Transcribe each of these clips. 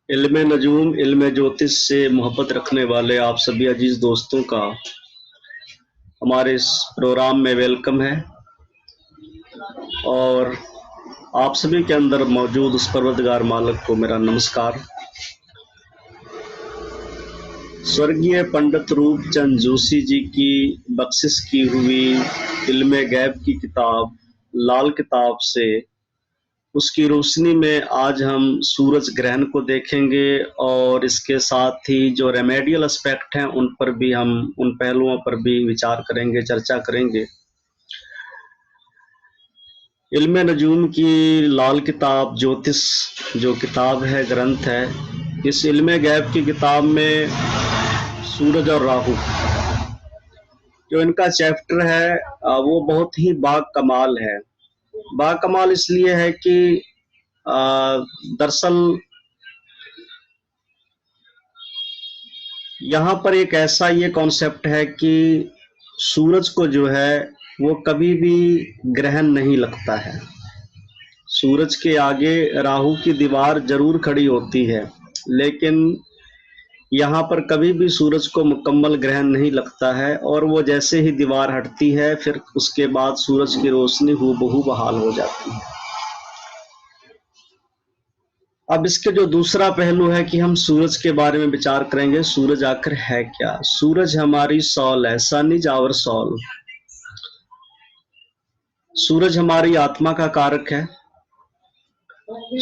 इल्म नजूम इल्म ज्योतिष से मोहब्बत रखने वाले आप सभी अजीज दोस्तों का हमारे इस प्रोग्राम में वेलकम है। और आप सभी के अंदर मौजूद उस परवरदिगार मालिक को मेरा नमस्कार। स्वर्गीय पंडित रूपचंद जोशी जी की बख्शिश की हुई इल्म गैब की किताब लाल किताब से उसकी रोशनी में आज हम सूरज ग्रहण को देखेंगे और इसके साथ ही जो रेमेडियल एस्पेक्ट हैं उन पर भी हम उन पहलुओं पर भी विचार करेंगे, चर्चा करेंगे। इल्म नजूम की लाल किताब ज्योतिष जो किताब है, ग्रंथ है, इस इल्म गैब की किताब में सूरज और राहु जो इनका चैप्टर है वो बहुत ही बाकमाल है। बाकमाल इसलिए है कि दरअसल यहाँ पर एक ऐसा ये कॉन्सेप्ट है कि सूरज को जो है वो कभी भी ग्रहण नहीं लगता है। सूरज के आगे राहु की दीवार जरूर खड़ी होती है, लेकिन यहाँ पर कभी भी सूरज को मुकम्मल ग्रहण नहीं लगता है और वो जैसे ही दीवार हटती है फिर उसके बाद सूरज की रोशनी हूबहू बहाल हो जाती है। अब इसके जो दूसरा पहलू है कि हम सूरज के बारे में विचार करेंगे। सूरज आखिर है क्या? सूरज हमारी सौल है, सन इज आवर सौल। सूरज हमारी आत्मा का कारक है।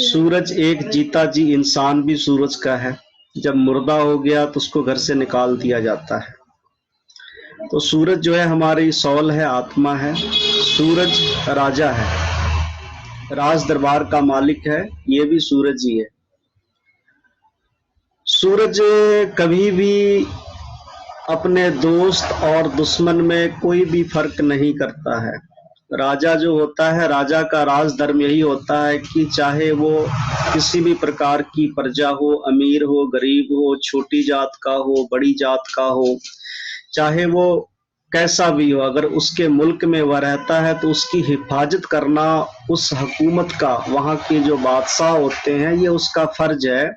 सूरज एक जीता जी इंसान भी सूरज का है। जब मुर्दा हो गया तो उसको घर से निकाल दिया जाता है। तो सूरज जो है हमारी सौल है, आत्मा है। सूरज राजा है, राज दरबार का मालिक है, ये भी सूरज ही है। सूरज कभी भी अपने दोस्त और दुश्मन में कोई भी फर्क नहीं करता है। राजा जो होता है, राजा का राज धर्म यही होता है कि चाहे वो किसी भी प्रकार की प्रजा हो, अमीर हो, गरीब हो, छोटी जात का हो, बड़ी जात का हो, चाहे वो कैसा भी हो, अगर उसके मुल्क में वह रहता है तो उसकी हिफाजत करना उस हुकूमत का, वहाँ के जो बादशाह होते हैं, ये उसका फर्ज है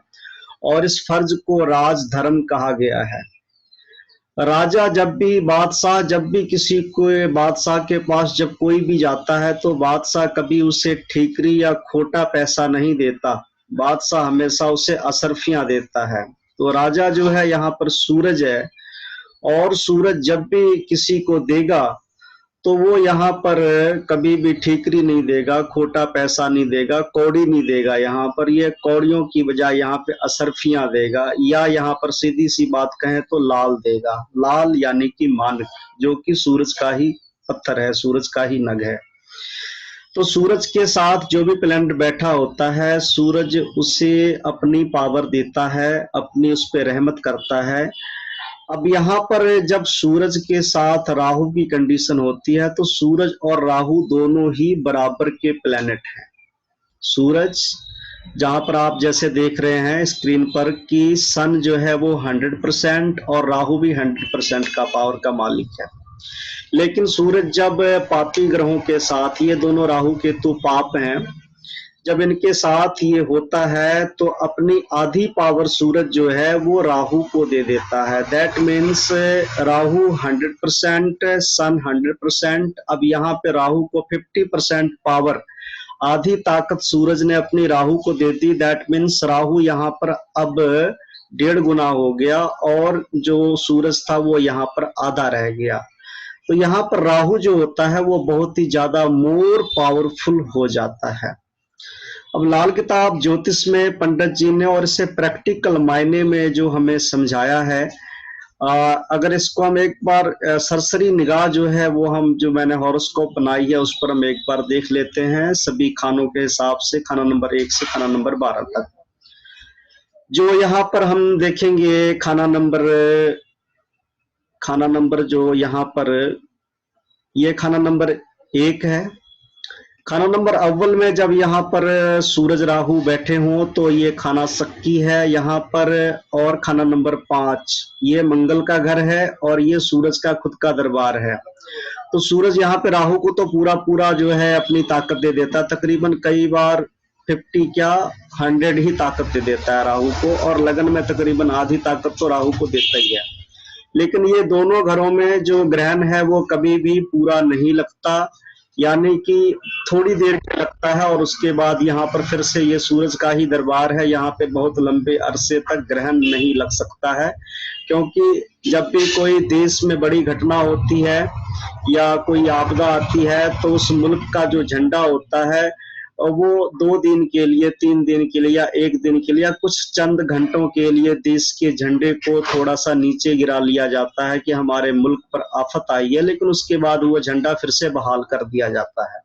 और इस फर्ज को राज धर्म कहा गया है। राजा जब भी, बादशाह जब भी किसी को, बादशाह के पास जब कोई भी जाता है तो बादशाह कभी उसे ठीकरी या खोटा पैसा नहीं देता, बादशाह हमेशा उसे असरफियां देता है। तो राजा जो है यहाँ पर सूरज है और सूरज जब भी किसी को देगा तो वो यहाँ पर कभी भी ठीकरी नहीं देगा, खोटा पैसा नहीं देगा, कौड़ी नहीं देगा। यहाँ पर ये कौड़ियों की बजाय यहाँ पे असरफियां देगा, या यहाँ पर सीधी सी बात कहें तो लाल देगा। लाल यानी कि मानक, जो कि सूरज का ही पत्थर है, सूरज का ही नग है। तो सूरज के साथ जो भी प्लैनेट बैठा होता है, सूरज उसे अपनी पावर देता है, अपनी उस पर रहमत करता है। अब यहाँ पर जब सूरज के साथ राहु की कंडीशन होती है तो सूरज और राहु दोनों ही बराबर के प्लैनेट हैं। सूरज जहां पर आप जैसे देख रहे हैं स्क्रीन पर कि सन जो है वो 100% और राहु भी 100% का पावर का मालिक है। लेकिन सूरज जब पापी ग्रहों के साथ, ये दोनों राहु केतु पाप हैं, जब इनके साथ ये होता है तो अपनी आधी पावर सूरज जो है वो राहु को दे देता है। दैट मीन्स राहु 100%, सन 100%। अब यहाँ पे राहु को 50% पावर, आधी ताकत सूरज ने अपनी राहु को दे दी। दैट मीन्स राहु यहाँ पर अब 1.5 गुना हो गया और जो सूरज था वो यहाँ पर आधा रह गया। तो यहाँ पर राहु जो होता है वो बहुत ही ज्यादा मोर पावरफुल हो जाता है। अब लाल किताब ज्योतिष में पंडित जी ने और इसे प्रैक्टिकल मायने में जो हमें समझाया है, अगर इसको हम एक बार सरसरी निगाह जो है वो हम, जो मैंने हॉरोस्कोप बनाई है उस पर हम एक बार देख लेते हैं सभी खानों के हिसाब से, खाना नंबर 1 से खाना नंबर 12 तक। जो यहाँ पर हम देखेंगे खाना नंबर जो यहाँ पर, ये खाना नंबर 1 है। खाना नंबर अव्वल में जब यहाँ पर सूरज राहु बैठे हों तो ये खाना सक्की है यहाँ पर। और खाना नंबर 5 ये मंगल का घर है और ये सूरज का खुद का दरबार है। तो सूरज यहाँ पे राहु को तो पूरा पूरा जो है अपनी ताकत दे देता, तकरीबन कई बार 50 क्या 100 ही ताकत दे देता है राहु को, और लगन में तकरीबन आधी ताकत तो राहु को देता ही है। लेकिन ये दोनों घरों में जो ग्रहण है वो कभी भी पूरा नहीं लगता, यानी कि थोड़ी देर के लगता है और उसके बाद यहाँ पर फिर से ये सूरज का ही दरबार है, यहाँ पे बहुत लंबे अरसे तक ग्रहण नहीं लग सकता है। क्योंकि जब भी कोई देश में बड़ी घटना होती है या कोई आपदा आती है तो उस मुल्क का जो झंडा होता है और वो 2 दिन के लिए, 3 दिन के लिए या 1 दिन के लिए या कुछ चंद घंटों के लिए देश के झंडे को थोड़ा सा नीचे गिरा लिया जाता है कि हमारे मुल्क पर आफत आई है, लेकिन उसके बाद वो झंडा फिर से बहाल कर दिया जाता है।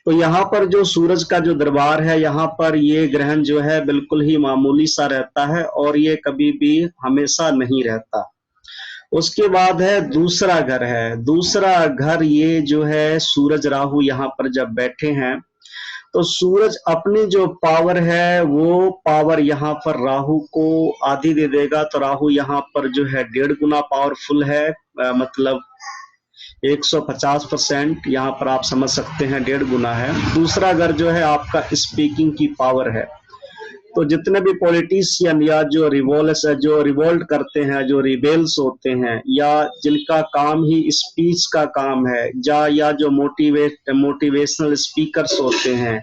तो यहाँ पर जो सूरज का जो दरबार है, यहाँ पर ये ग्रहण जो है बिल्कुल ही मामूली सा रहता है और ये कभी भी हमेशा नहीं रहता। उसके बाद है दूसरा घर है। दूसरा घर ये जो है सूरज राहु यहाँ पर जब बैठे हैं तो सूरज अपनी जो पावर है वो पावर यहाँ पर राहु को आधी दे देगा। तो राहु यहाँ पर जो है 1.5 गुना पावरफुल है, मतलब 150% यहाँ पर आप समझ सकते हैं 1.5 गुना है। दूसरा घर जो है आपका स्पीकिंग की पावर है। तो जितने भी पॉलिटिशियन या जो रिवोल्ट करते हैं, जो रिबेल्स होते हैं, या जिनका काम ही स्पीच का काम है, या जो मोटिवेशनल स्पीकर्स होते हैं,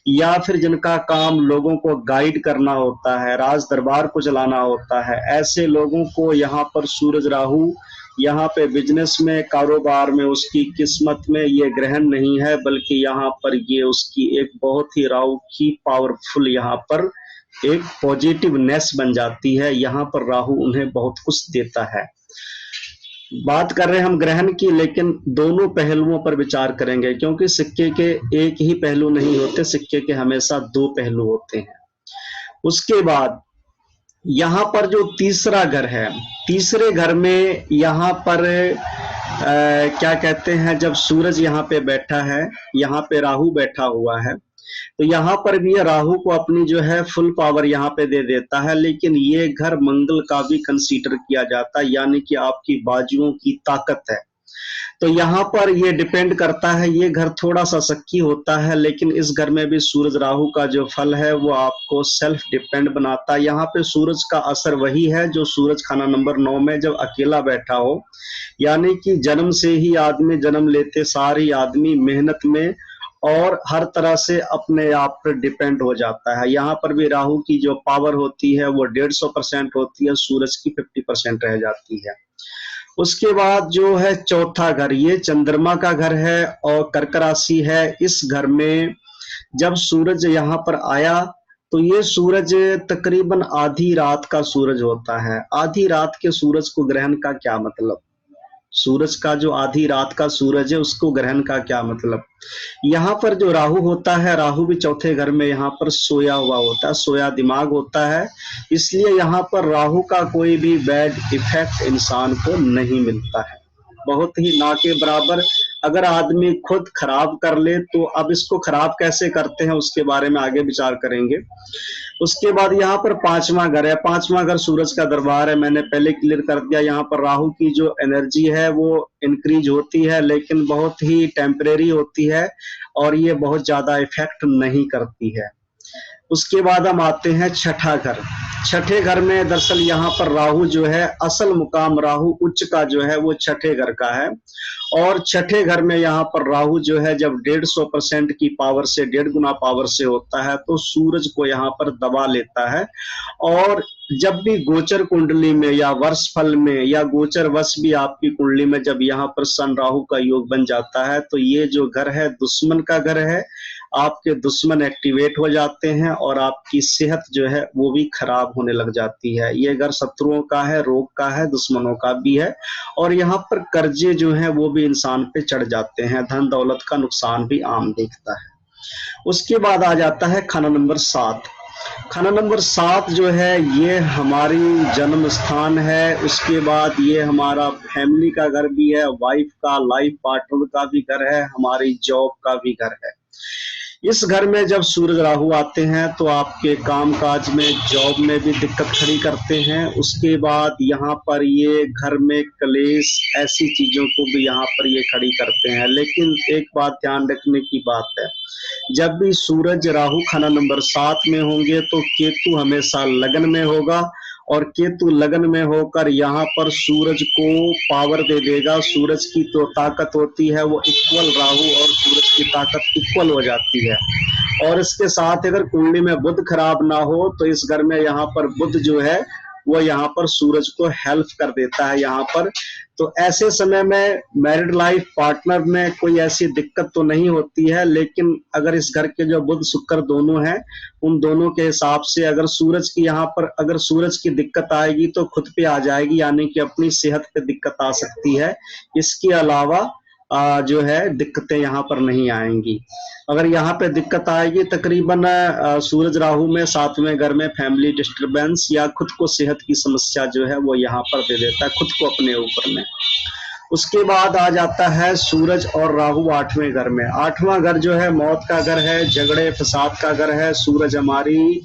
या फिर जिनका काम लोगों को गाइड करना होता है, राज दरबार को चलाना होता है, ऐसे लोगों को यहाँ पर सूरज राहु यहाँ पे बिजनेस में, कारोबार में, उसकी किस्मत में ये ग्रहण नहीं है, बल्कि यहाँ पर ये उसकी एक बहुत ही राहु की पावरफुल यहाँ पर एक पॉजिटिवनेस बन जाती है। यहाँ पर राहु उन्हें बहुत कुछ देता है। बात कर रहे हैं हम ग्रहण की, लेकिन दोनों पहलुओं पर विचार करेंगे, क्योंकि सिक्के के एक ही पहलू नहीं होते, सिक्के के हमेशा 2 पहलू होते हैं। उसके बाद यहाँ पर जो तीसरा घर है, तीसरे घर में यहाँ पर क्या कहते हैं, जब सूरज यहाँ पे बैठा है, यहाँ पे राहु बैठा हुआ है, तो यहाँ पर भी राहु को अपनी जो है फुल पावर यहाँ पे दे देता है। लेकिन ये घर मंगल का भी कंसीडर किया जाता है, यानी कि आपकी बाजुओं की ताकत है। तो यहाँ पर ये डिपेंड करता है, ये घर थोड़ा सा शक्की होता है, लेकिन इस घर में भी सूरज राहु का जो फल है वो आपको सेल्फ डिपेंड बनाता है। यहाँ पे सूरज का असर वही है जो सूरज खाना नंबर 9 में जब अकेला बैठा हो, यानी कि जन्म से ही आदमी, जन्म लेते सारी आदमी मेहनत में और हर तरह से अपने आप पर डिपेंड हो जाता है। यहाँ पर भी राहु की जो पावर होती है वो 150% होती है, सूरज की 50% रह जाती है। उसके बाद जो है चौथा घर, ये चंद्रमा का घर है और कर्क राशि है। इस घर में जब सूरज यहाँ पर आया तो ये सूरज तकरीबन आधी रात का सूरज होता है। आधी रात के सूरज को ग्रहण का क्या मतलब, सूरज का जो आधी रात का सूरज है उसको ग्रहण का क्या मतलब। यहाँ पर जो राहु होता है, राहु भी चौथे घर में यहाँ पर सोया हुआ होता है, सोया दिमाग होता है, इसलिए यहाँ पर राहु का कोई भी बैड इफेक्ट इंसान को नहीं मिलता है, बहुत ही ना के बराबर। अगर आदमी खुद खराब कर ले तो अब इसको खराब कैसे करते हैं उसके बारे में आगे विचार करेंगे। उसके बाद यहाँ पर 5वां घर है। 5वां घर सूरज का दरबार है, मैंने पहले क्लियर कर दिया। यहाँ पर राहु की जो एनर्जी है वो इंक्रीज होती है, लेकिन बहुत ही टेम्परेरी होती है और ये बहुत ज्यादा इफेक्ट नहीं करती है। उसके बाद हम आते हैं छठा घर। छठे घर में दरअसल यहाँ पर राहु जो है, असल मुकाम राहु उच्च का जो है वो छठे घर का है, और छठे घर में यहाँ पर राहु जो है जब 150% की पावर से, 1.5 गुना पावर से होता है तो सूरज को यहाँ पर दबा लेता है। और जब भी गोचर कुंडली में या वर्ष फल में या गोचर वश भी आपकी कुंडली में जब यहाँ पर सन राहु का योग बन जाता है तो ये जो घर है दुश्मन का घर है। आपके दुश्मन एक्टिवेट हो जाते हैं और आपकी सेहत जो है वो भी खराब होने लग जाती है। ये घर शत्रुओं का है, रोग का है, दुश्मनों का भी है, और यहाँ पर कर्जे जो हैं वो भी इंसान पे चढ़ जाते हैं, धन दौलत का नुकसान भी आम दिखता है। उसके बाद आ जाता है खाना नंबर 7। खाना नंबर 7 जो है ये हमारी जन्म स्थान है। उसके बाद ये हमारा फैमिली का घर भी है, वाइफ का, लाइफ पार्टनर का भी घर है, हमारी जॉब का भी घर है। इस घर में जब सूरज राहु आते हैं तो आपके कामकाज में, जॉब में भी दिक्कत खड़ी करते हैं। उसके बाद यहाँ पर ये घर में कलेश, ऐसी चीजों को भी यहाँ पर ये खड़ी करते हैं। लेकिन एक बात ध्यान रखने की बात है, जब भी सूरज राहु खाना नंबर 7 में होंगे तो केतु हमेशा लगन में होगा, और केतु लगन में होकर यहाँ पर सूरज को पावर दे देगा। सूरज की तो ताकत होती है वो इक्वल, राहु और सूरज की ताकत इक्वल हो जाती है। और इसके साथ अगर कुंडली में बुध खराब ना हो तो इस घर में यहाँ पर बुध जो है वो यहाँ पर सूरज को हेल्प कर देता है यहाँ पर। तो ऐसे समय में मैरिड लाइफ पार्टनर में कोई ऐसी दिक्कत तो नहीं होती है, लेकिन अगर इस घर के जो बुध शुक्र दोनों हैं, उन दोनों के हिसाब से अगर सूरज की यहाँ पर अगर सूरज की दिक्कत आएगी तो खुद पे आ जाएगी, यानी कि अपनी सेहत पे दिक्कत आ सकती है। इसके अलावा जो है दिक्कतें यहाँ पर नहीं आएंगी। अगर यहाँ पे दिक्कत आएगी तकरीबन सूरज राहु में 7वें घर में फैमिली डिस्टरबेंस या खुद को सेहत की समस्या जो है वो यहाँ पर दे देता है, खुद को अपने ऊपर में। उसके बाद आ जाता है सूरज और राहु 8वें घर में। 8वां घर जो है मौत का घर है, झगड़े फसाद का घर है। सूरज हमारी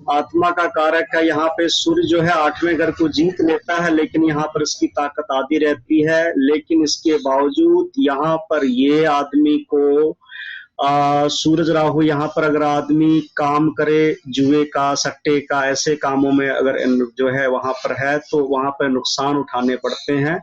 आत्मा का कारक है। यहाँ पे सूर्य जो है 8वें घर को जीत लेता है, लेकिन यहाँ पर इसकी ताकत आधी रहती है। लेकिन इसके बावजूद यहाँ पर ये आदमी को सूरज राहु यहाँ पर अगर आदमी काम करे जुए का, सट्टे का, ऐसे कामों में अगर जो है वहां पर है तो वहां पर नुकसान उठाने पड़ते हैं।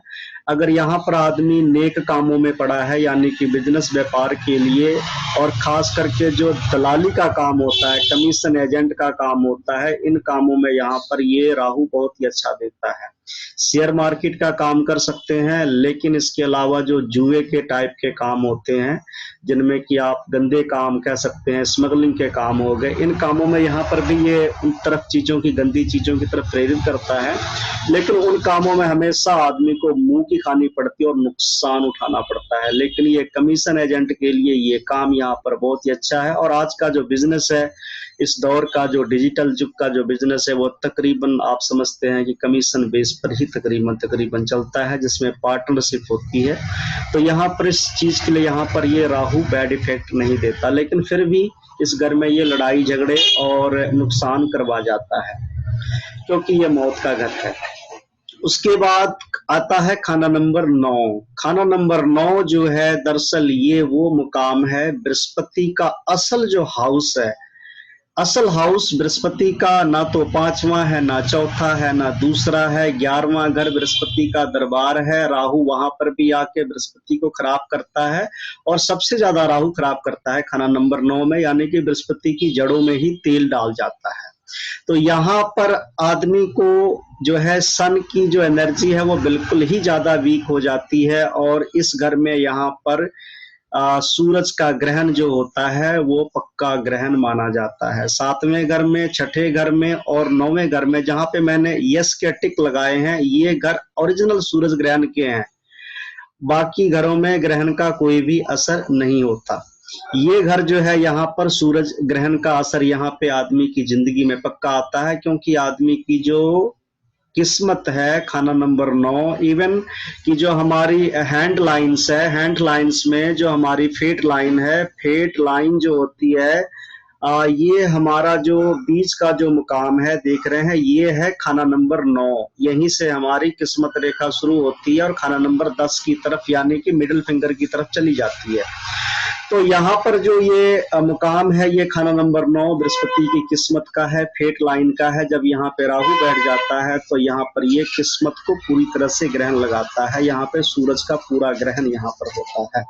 अगर यहाँ पर आदमी नेक कामों में पड़ा है, यानी कि बिजनेस व्यापार के लिए, और खास करके जो दलाली का काम होता है, कमीशन एजेंट का काम होता है, इन कामों में यहाँ पर ये राहु बहुत ही अच्छा देता है। शेयर मार्केट का काम कर सकते हैं, लेकिन इसके अलावा जो जुए के टाइप के काम होते हैं, जिनमें कि आप गंदे काम कह सकते हैं, स्मगलिंग के काम हो गए, इन कामों में यहाँ पर भी ये उन तरफ चीजों की, गंदी चीजों की तरफ प्रेरित करता है। लेकिन उन कामों में हमेशा आदमी को मुंह की खानी पड़ती है और नुकसान उठाना पड़ता है। लेकिन ये कमीशन एजेंट के लिए ये काम यहाँ पर बहुत ही अच्छा है। और आज का जो बिजनेस है, इस दौर का जो डिजिटल युग का जो बिजनेस है, वो तकरीबन आप समझते हैं कि कमीशन बेस पर ही तकरीबन चलता है, जिसमें पार्टनरशिप होती है। तो यहाँ पर इस चीज के लिए यहाँ पर ये राहु बैड इफेक्ट नहीं देता, लेकिन फिर भी इस घर में ये लड़ाई झगड़े और नुकसान करवा जाता है, क्योंकि ये मौत का घर है। उसके बाद आता है खाना नंबर 9। खाना नंबर 9 जो है, दरअसल ये वो मुकाम है बृहस्पति का असल जो हाउस है। असल हाउस बृहस्पति का ना तो 5वां है, ना चौथा है, ना दूसरा है। 11वां घर बृहस्पति का दरबार है। राहु वहां पर भी आके बृहस्पति को खराब करता है, और सबसे ज्यादा राहु खराब करता है खाना नंबर 9 में, यानी कि बृहस्पति की जड़ों में ही तेल डाल जाता है। तो यहाँ पर आदमी को जो है सन की जो एनर्जी है वो बिल्कुल ही ज्यादा वीक हो जाती है। और इस घर में यहाँ पर सूरज का ग्रहण जो होता है वो पक्का ग्रहण माना जाता है। 7वें घर में, 6ठे घर में और 9वें घर में, जहां पे मैंने यस के टिक लगाए हैं, ये घर ओरिजिनल सूरज ग्रहण के हैं। बाकी घरों में ग्रहण का कोई भी असर नहीं होता। ये घर जो है, यहाँ पर सूरज ग्रहण का असर यहाँ पे आदमी की जिंदगी में पक्का आता है, क्योंकि आदमी की जो किस्मत है खाना नंबर 9, इवन कि जो हमारी हैंड लाइन्स है, हैंड लाइन्स में जो हमारी फेट लाइन है, फेट लाइन जो होती है, ये हमारा जो बीच का जो मुकाम है, देख रहे हैं, ये है खाना नंबर 9। यहीं से हमारी किस्मत रेखा शुरू होती है और खाना नंबर 10 की तरफ, यानी कि मिडिल फिंगर की तरफ चली जाती है। तो यहाँ पर जो ये मुकाम है, ये खाना नंबर 9 बृहस्पति की किस्मत का है, फेट लाइन का है। जब यहाँ पे राहु बैठ जाता है तो यहाँ पर ये किस्मत को पूरी तरह से ग्रहण लगाता है। यहाँ पे सूरज का पूरा ग्रहण यहाँ पर होता है।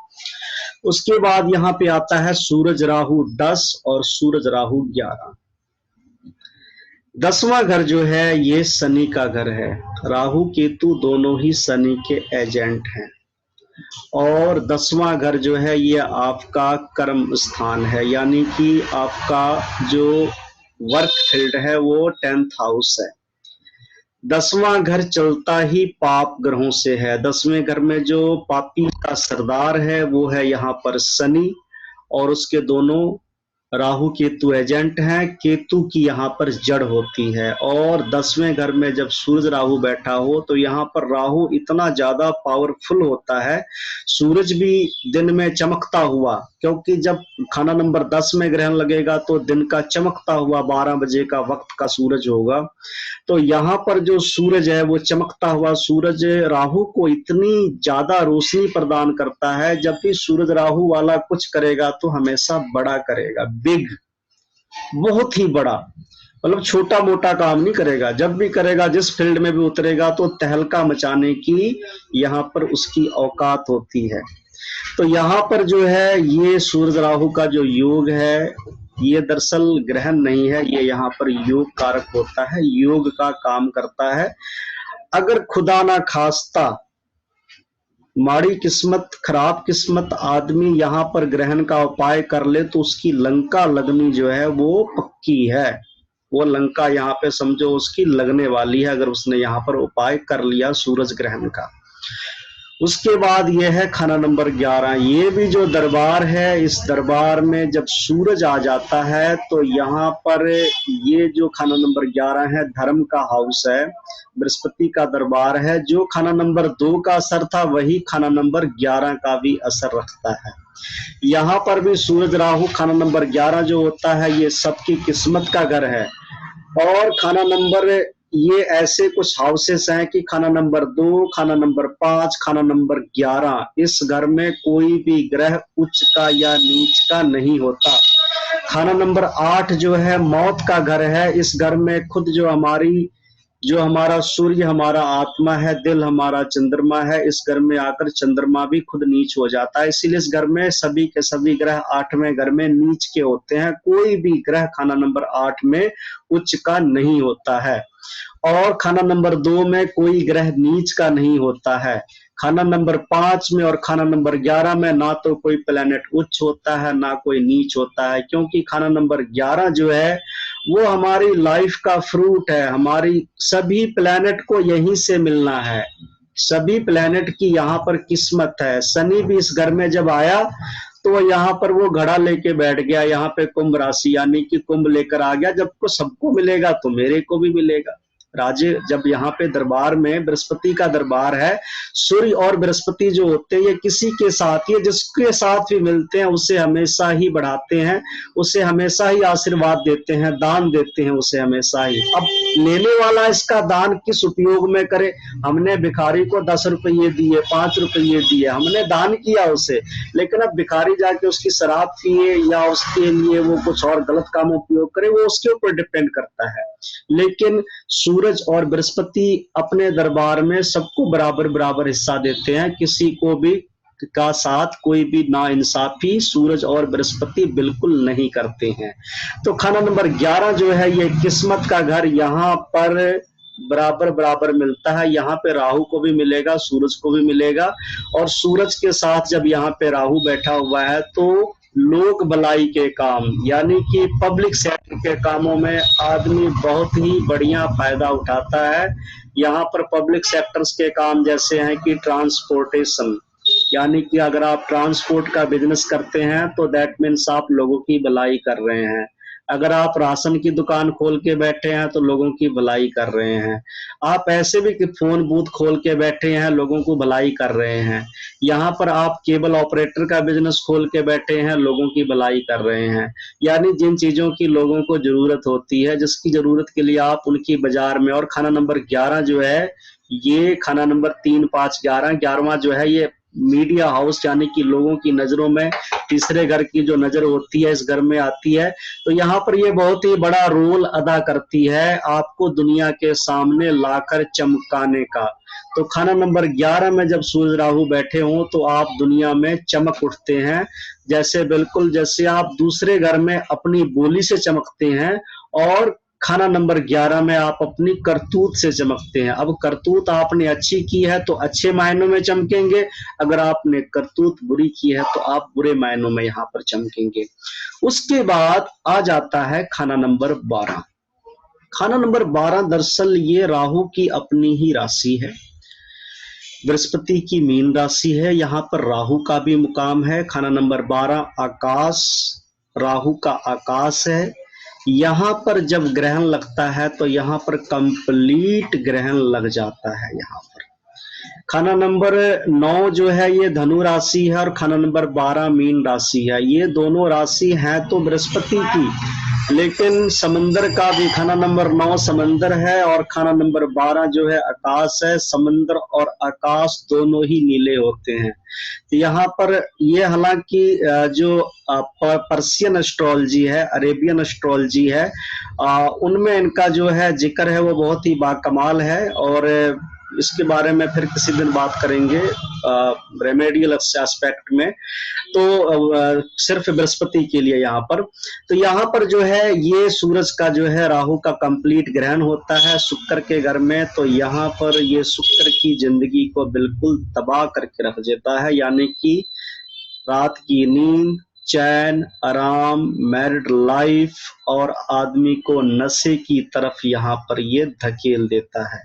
उसके बाद यहाँ पे आता है सूरज राहु 10 और सूरज राहु 11। 10वां घर जो है ये शनि का घर है। राहु केतु दोनों ही शनि के एजेंट हैं। और 10वां घर जो है ये आपका कर्म स्थान है, यानी कि आपका जो वर्क फील्ड है वो 10th हाउस है। 10वां घर चलता ही पाप ग्रहों से है। 10वें घर में जो पापी का सरदार है वो है यहाँ पर शनि, और उसके दोनों राहु केतु एजेंट हैं, केतु की यहाँ पर जड़ होती है। और 10वें घर में जब सूरज राहु बैठा हो तो यहाँ पर राहु इतना ज्यादा पावरफुल होता है, सूरज भी दिन में चमकता हुआ, क्योंकि जब खाना नंबर 10 में ग्रहण लगेगा तो दिन का चमकता हुआ 12 बजे का वक्त का सूरज होगा। तो यहाँ पर जो सूरज है वो चमकता हुआ सूरज राहु को इतनी ज्यादा रोशनी प्रदान करता है, जब भी सूरज राहु वाला कुछ करेगा तो हमेशा बड़ा करेगा, बिग, बहुत ही बड़ा, मतलब छोटा मोटा काम नहीं करेगा। जब भी करेगा, जिस फील्ड में भी उतरेगा तो तहलका मचाने की यहाँ पर उसकी औकात होती है। तो यहाँ पर जो है ये सूरज राहु का जो योग है, ये दरअसल ग्रहण नहीं है, ये यहाँ पर योग कारक होता है, योग का काम करता है। अगर खुदा ना खास्ता माड़ी किस्मत, खराब किस्मत आदमी यहाँ पर ग्रहण का उपाय कर ले तो उसकी लंका लगनी जो है वो पक्की है, वो लंका यहाँ पे समझो उसकी लगने वाली है, अगर उसने यहाँ पर उपाय कर लिया सूरज ग्रहण का। उसके बाद यह है खाना नंबर 11। ये भी जो दरबार है, इस दरबार में जब सूरज आ जाता है तो यहाँ पर ये जो खाना नंबर 11 है धर्म का हाउस है, बृहस्पति का दरबार है। जो खाना नंबर 2 का असर था वही खाना नंबर 11 का भी असर रखता है। यहाँ पर भी सूरज राहु खाना नंबर 11 जो होता है ये सबकी किस्मत का घर है। और खाना नंबर, ये ऐसे कुछ हाउसेस हैं कि खाना नंबर 2, खाना नंबर 5, खाना नंबर 11, इस घर में कोई भी ग्रह उच्च का या नीच का नहीं होता। खाना नंबर 8 जो है मौत का घर है, इस घर में खुद जो हमारा सूर्य हमारा आत्मा है, दिल हमारा चंद्रमा है, इस घर में आकर चंद्रमा भी खुद नीच हो जाता है। इसीलिए इस घर में सभी के सभी ग्रह 8वें घर में नीच के होते हैं, कोई भी ग्रह खाना नंबर 8 में उच्च का नहीं होता है। और खाना नंबर 2 में कोई ग्रह नीच का नहीं होता है। खाना नंबर 5 में और खाना नंबर 11 में ना तो कोई प्लेनेट उच्च होता है ना कोई नीच होता है, क्योंकि खाना नंबर 11 जो है वो हमारी लाइफ का फ्रूट है, हमारी सभी प्लेनेट को यहीं से मिलना है, सभी प्लेनेट की यहाँ पर किस्मत है। शनि भी इस घर में जब आया तो यहाँ पर वो घड़ा लेके बैठ गया, यहाँ पे कुंभ राशि यानी कि कुंभ लेकर आ गया, जब को सबको मिलेगा तो मेरे को भी मिलेगा। राजे जब यहाँ पे दरबार में बृहस्पति का दरबार है, सूर्य और बृहस्पति जो होते हैं ये किसी के साथ, ये जिसके साथ भी मिलते हैं उसे हमेशा ही बढ़ाते हैं, उसे हमेशा ही आशीर्वाद देते हैं, दान देते हैं उसे हमेशा ही। अब लेने वाला इसका दान किस उपयोग में करे, हमने भिखारी को 10 रुपये दिए, 5 रुपये दिए, हमने दान किया उसे, लेकिन अब भिखारी जाके उसकी शराब पिए या उसके लिए वो कुछ और गलत काम उपयोग करे, वो उसके ऊपर डिपेंड करता है। लेकिन सूरज और बृहस्पति अपने दरबार में सबको बराबर बराबर हिस्सा देते हैं, किसी को भी का साथ कोई भी नाइंसाफी सूरज और बृहस्पति बिल्कुल नहीं करते हैं। तो खाना नंबर 11 जो है ये किस्मत का घर, यहाँ पर बराबर बराबर मिलता है, यहाँ पे राहु को भी मिलेगा, सूरज को भी मिलेगा। और सूरज के साथ जब यहाँ पे राहु बैठा हुआ है तो लोक भलाई के काम यानी कि पब्लिक सेक्टर के कामों में आदमी बहुत ही बढ़िया फायदा उठाता है। यहाँ पर पब्लिक सेक्टर्स के काम जैसे हैं कि ट्रांसपोर्टेशन, यानी कि अगर आप ट्रांसपोर्ट का बिजनेस करते हैं तो दैट मीन्स आप लोगों की भलाई कर रहे हैं। अगर आप राशन की दुकान खोल के बैठे हैं तो लोगों की भलाई कर रहे हैं। आप ऐसे भी कि फोन बूथ खोल के बैठे हैं, लोगों को भलाई कर रहे हैं। यहाँ पर आप केबल ऑपरेटर का बिजनेस खोल के बैठे हैं, लोगों की भलाई कर रहे हैं। यानी जिन चीजों की लोगों को जरूरत होती है, जिसकी जरूरत के लिए आप उनकी बाजार में। और खाना नंबर 11 जो है ये खाना नंबर 3, 5, 11, 11वां जो है ये मीडिया हाउस यानी कि लोगों की नजरों में तीसरे घर की जो नजर होती है इस घर में आती है। तो यहाँ पर ये बहुत ही बड़ा रोल अदा करती है आपको दुनिया के सामने लाकर चमकाने का। तो खाना नंबर 11 में जब सूरज राहु बैठे हों तो आप दुनिया में चमक उठते हैं, जैसे बिल्कुल जैसे आप दूसरे घर में अपनी बोली से चमकते हैं और खाना नंबर 11 में आप अपनी करतूत से चमकते हैं। अब करतूत आपने अच्छी की है तो अच्छे मायनों में चमकेंगे, अगर आपने करतूत बुरी की है तो आप बुरे मायनों में यहाँ पर चमकेंगे। उसके बाद आ जाता है खाना नंबर 12। खाना नंबर 12 दरअसल ये राहु की अपनी ही राशि है, बृहस्पति की मीन राशि है, यहाँ पर राहु का भी मुकाम है। खाना नंबर 12 आकाश राहु का आकाश है। यहाँ पर जब ग्रहण लगता है तो यहाँ पर कंप्लीट ग्रहण लग जाता है। यहाँ पर खाना नंबर 9 जो है ये धनु राशि है और खाना नंबर 12 मीन राशि है। ये दोनों राशि हैं तो बृहस्पति की, लेकिन समंदर का भी खाना नंबर 9 समंदर है और खाना नंबर 12 जो है आकाश है। समंदर और आकाश दोनों ही नीले होते हैं। तो यहाँ पर ये हालांकि जो पर्शियन एस्ट्रोलॉजी है, अरेबियन एस्ट्रोलॉजी है, उनमें इनका जो है जिक्र है वो बहुत ही बाकमाल है और इसके बारे में फिर किसी दिन बात करेंगे रेमेडियल एस्पेक्ट में। तो सिर्फ बृहस्पति के लिए यहाँ पर, तो यहाँ पर जो है ये सूरज का जो है राहु का कंप्लीट ग्रहण होता है शुक्र के घर में। तो यहाँ पर ये शुक्र की जिंदगी को बिल्कुल तबाह करके रख देता है, यानी कि रात की नींद, चैन, आराम, मैरिड लाइफ और आदमी को नशे की तरफ यहाँ पर ये धकेल देता है।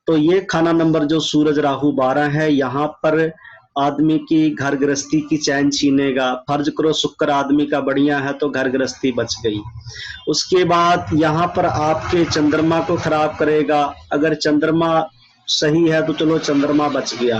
तो ये खाना नंबर जो सूरज राहु 12 है, यहाँ पर आदमी की घर गृहस्थी की चैन छीनेगा। फर्ज करो शुक्र आदमी का बढ़िया है तो घर गृहस्थी बच गई। उसके बाद यहाँ पर आपके चंद्रमा को खराब करेगा। अगर चंद्रमा सही है तो चलो चंद्रमा बच गया।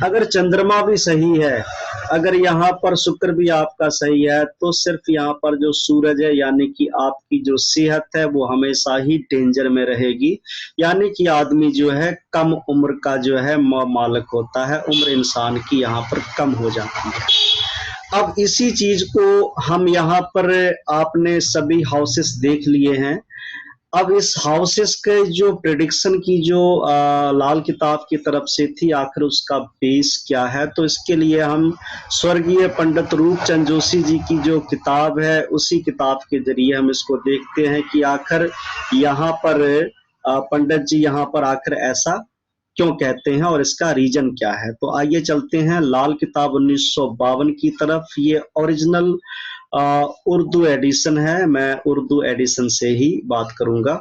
अगर चंद्रमा भी सही है, अगर यहाँ पर शुक्र भी आपका सही है, तो सिर्फ यहाँ पर जो सूरज है यानी कि आपकी जो सेहत है वो हमेशा ही डेंजर में रहेगी। यानी कि आदमी जो है कम उम्र का जो है मालिक होता है, उम्र इंसान की यहाँ पर कम हो जाती है। अब इसी चीज को हम यहाँ पर आपने सभी हाउसेस देख लिए हैं। अब इस हाउसेस के जो प्रेडिक्शन की जो लाल किताब की तरफ से थी, आखिर उसका बेस क्या है, तो इसके लिए हम स्वर्गीय पंडित रूपचंद जोशी जी की जो किताब है उसी किताब के जरिए हम इसको देखते हैं कि आखिर यहाँ पर पंडित जी यहाँ पर आखिर ऐसा क्यों कहते हैं और इसका रीजन क्या है। तो आइए चलते हैं लाल किताब 1952 की तरफ। ये ओरिजिनल उर्दू एडिशन है, मैं उर्दू एडिशन से ही बात करूंगा।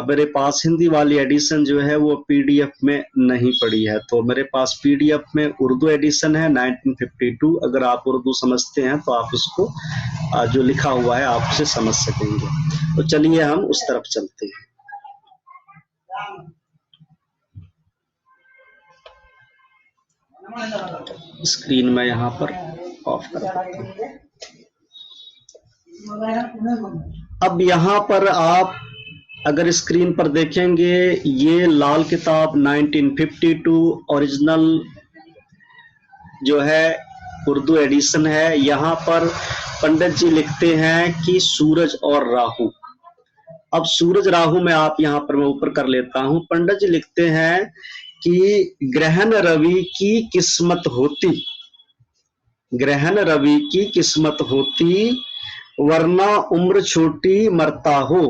मेरे पास हिंदी वाली एडिशन जो है वो पीडीएफ में नहीं पड़ी है, तो मेरे पास पीडीएफ में उर्दू एडिशन है 1952। अगर आप उर्दू समझते हैं तो आप इसको जो लिखा हुआ है आप उसे समझ सकेंगे। तो चलिए हम उस तरफ चलते हैं। स्क्रीन में यहाँ पर ऑफ कर देता हूं। अब यहाँ पर आप अगर स्क्रीन पर देखेंगे, ये लाल किताब 1952 ओरिजिनल जो है उर्दू एडिशन है। यहाँ पर पंडित जी लिखते हैं कि सूरज और राहु। अब सूरज राहु में आप यहाँ पर मैं ऊपर कर लेता हूं। पंडित जी लिखते हैं कि ग्रहण रवि की किस्मत होती, ग्रहण रवि की किस्मत होती, वरना उम्र छोटी मरता हो।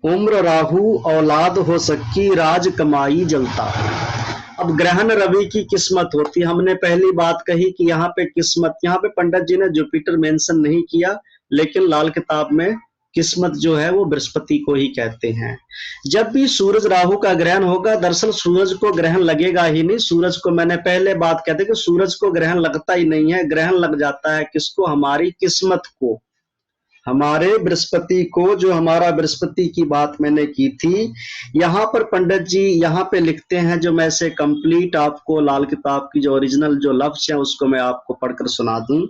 उम्र राहु औलाद हो सकी, राज कमाई जलता हो। अब ग्रहण रवि की किस्मत होती, हमने पहली बात कही कि यहाँ पे किस्मत, यहाँ पे पंडित जी ने जुपिटर मेंशन नहीं किया, लेकिन लाल किताब में किस्मत जो है वो बृहस्पति को ही कहते हैं। जब भी सूरज राहु का ग्रहण होगा, दरअसल सूरज को ग्रहण लगेगा ही नहीं। सूरज को मैंने पहले बात कहते कि सूरज को ग्रहण लगता ही नहीं है। ग्रहण लग जाता है किसको? हमारी किस्मत को, हमारे बृहस्पति को। जो हमारा बृहस्पति की बात मैंने की थी, यहाँ पर पंडित जी यहाँ पे लिखते हैं, जो मैं इसे कंप्लीट आपको लाल किताब की जो ओरिजिनल जो लफ्ज है उसको मैं आपको पढ़कर सुना दूं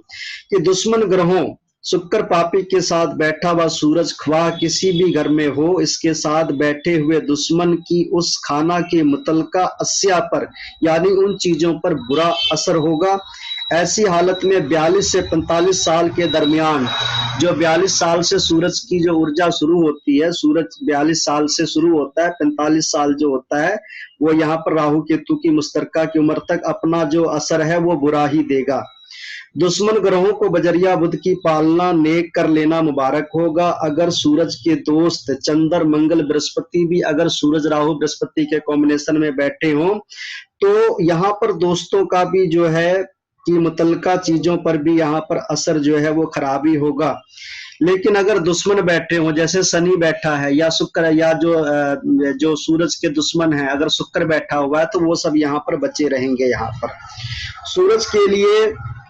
कि दुश्मन ग्रहों शुक्र पापी के साथ बैठा हुआ सूरज ख्वाह किसी भी घर में हो, इसके साथ बैठे हुए दुश्मन की उस खाना के मुतलका अशिया पर यानी उन चीजों पर बुरा असर होगा। ऐसी हालत में 42 से 45 साल के दरमियान, जो 42 साल से सूरज की जो ऊर्जा शुरू होती है, सूरज 42 साल से शुरू होता है, 45 साल जो होता है वो यहाँ पर राहु केतु की मुश्तरका की उम्र तक अपना जो असर है वो बुरा ही देगा। दुश्मन ग्रहों को बजरिया बुध की पालना नेक कर लेना मुबारक होगा। अगर सूरज के दोस्त चंद्र मंगल बृहस्पति भी अगर सूरज राहु बृहस्पति के कॉम्बिनेशन में बैठे हों तो यहाँ पर दोस्तों का भी जो है कि मुतलका चीजों पर भी यहाँ पर असर जो है वो खराबी होगा। लेकिन अगर दुश्मन बैठे हों, जैसे शनि बैठा है या शुक्र या जो सूरज के दुश्मन है, अगर शुक्र बैठा हुआ है तो वो सब यहाँ पर बचे रहेंगे। यहाँ पर सूरज के लिए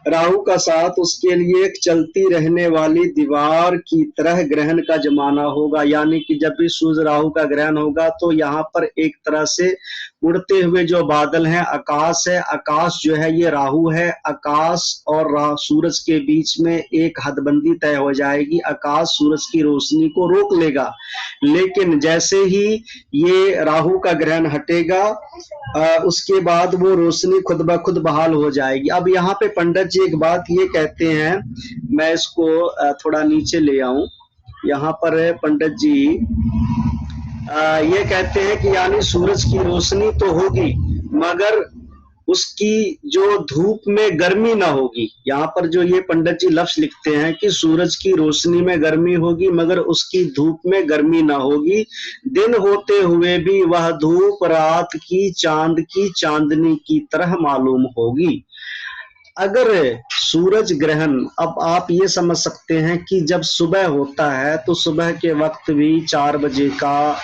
राहु का साथ उसके लिए एक चलती रहने वाली दीवार की तरह ग्रहण का जमाना होगा। यानी कि जब भी सूर्य राहु का ग्रहण होगा तो यहाँ पर एक तरह से उड़ते हुए जो बादल हैं, आकाश है, आकाश जो है ये राहु है, आकाश और सूरज के बीच में एक हदबंदी तय हो जाएगी। आकाश सूरज की रोशनी को रोक लेगा, लेकिन जैसे ही ये राहु का ग्रहण हटेगा उसके बाद वो रोशनी खुद ब खुद बहाल हो जाएगी। अब यहाँ पे पंडित जी एक बात ये कहते हैं, मैं इसको थोड़ा नीचे ले आऊं। यहाँ पर पंडित जी ये कहते हैं कि यानी सूरज की रोशनी तो होगी मगर उसकी जो धूप में गर्मी ना होगी। यहाँ पर जो ये पंडित जी लफ्ज लिखते हैं कि सूरज की रोशनी में गर्मी होगी मगर उसकी धूप में गर्मी ना होगी। दिन होते हुए भी वह धूप रात की चांद की चांदनी की तरह मालूम होगी। अगर सूरज ग्रहण, अब आप ये समझ सकते हैं कि जब सुबह होता है तो सुबह के वक्त भी 4 बजे का,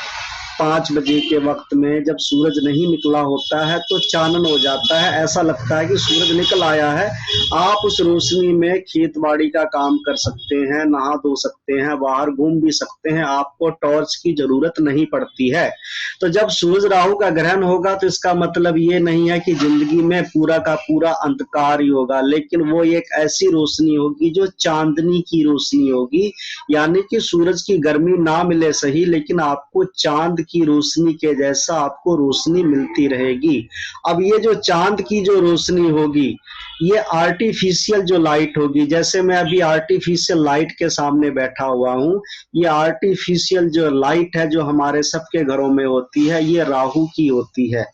5 बजे के वक्त में जब सूरज नहीं निकला होता है तो चानन हो जाता है, ऐसा लगता है कि सूरज निकल आया है। आप उस रोशनी में खेत बाड़ी का काम कर सकते हैं, नहा धो सकते हैं, बाहर घूम भी सकते हैं, आपको टॉर्च की जरूरत नहीं पड़ती है। तो जब सूरज राहु का ग्रहण होगा तो इसका मतलब ये नहीं है कि जिंदगी में पूरा का पूरा अंधकार ही होगा, लेकिन वो एक ऐसी रोशनी होगी जो चांदनी की रोशनी होगी। यानी कि सूरज की गर्मी ना मिले सही, लेकिन आपको चांद की रोशनी के जैसा आपको रोशनी मिलती रहेगी। अब ये जो चांद की जो रोशनी होगी ये आर्टिफिशियल जो लाइट होगी, जैसे मैं अभी आर्टिफिशियल लाइट के सामने बैठा हुआ हूँ, ये आर्टिफिशियल जो लाइट है जो हमारे सबके घरों में होती है ये राहु की होती है।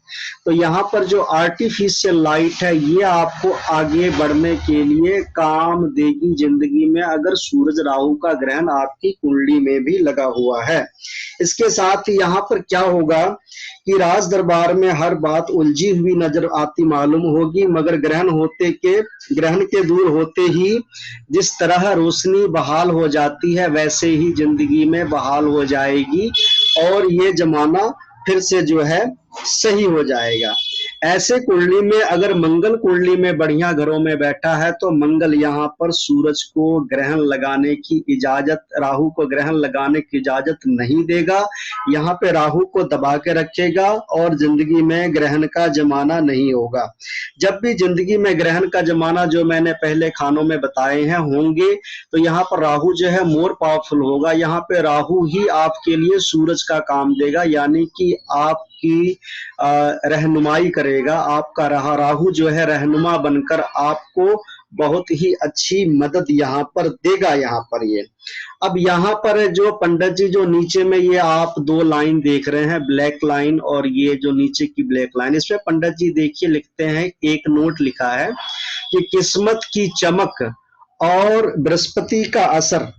तो यहाँ पर जो आर्टिफिशियल लाइट है ये आपको आगे बढ़ने के लिए काम देगी जिंदगी में, अगर सूरज राहु का ग्रहण आपकी कुंडली में भी लगा हुआ है। इसके साथ ही यहाँ पर क्या होगा कि राज दरबार में हर बात उलझी हुई नजर आती मालूम होगी, मगर ग्रहण के दूर होते ही जिस तरह रोशनी बहाल हो जाती है वैसे ही जिंदगी में बहाल हो जाएगी और ये जमाना फिर से जो है सही हो जाएगा। ऐसे कुंडली में अगर मंगल कुंडली में बढ़िया घरों में बैठा है तो मंगल यहाँ पर सूरज को ग्रहण लगाने की इजाजत, राहु को ग्रहण लगाने की इजाजत नहीं देगा। यहाँ पे राहु को दबा के रखेगा और जिंदगी में ग्रहण का जमाना नहीं होगा। जब भी जिंदगी में ग्रहण का जमाना जो मैंने पहले खानों में बताए हैं होंगे तो यहाँ पर राहु जो है मोर पावरफुल होगा। यहाँ पे राहु ही आपके लिए सूरज का काम देगा, यानी कि आपकी रहनुमाई करेगा। आपका राहु जो है रहनुमा बनकर आपको बहुत ही अच्छी मदद यहाँ पर देगा। यहाँ पर ये अब यहाँ पर जो पंडित जी जो नीचे में ये आप 2 लाइन देख रहे हैं, ब्लैक लाइन और ये जो नीचे की ब्लैक लाइन, इसमें पंडित जी देखिए लिखते हैं, एक नोट लिखा है कि किस्मत की चमक और बृहस्पति का असर,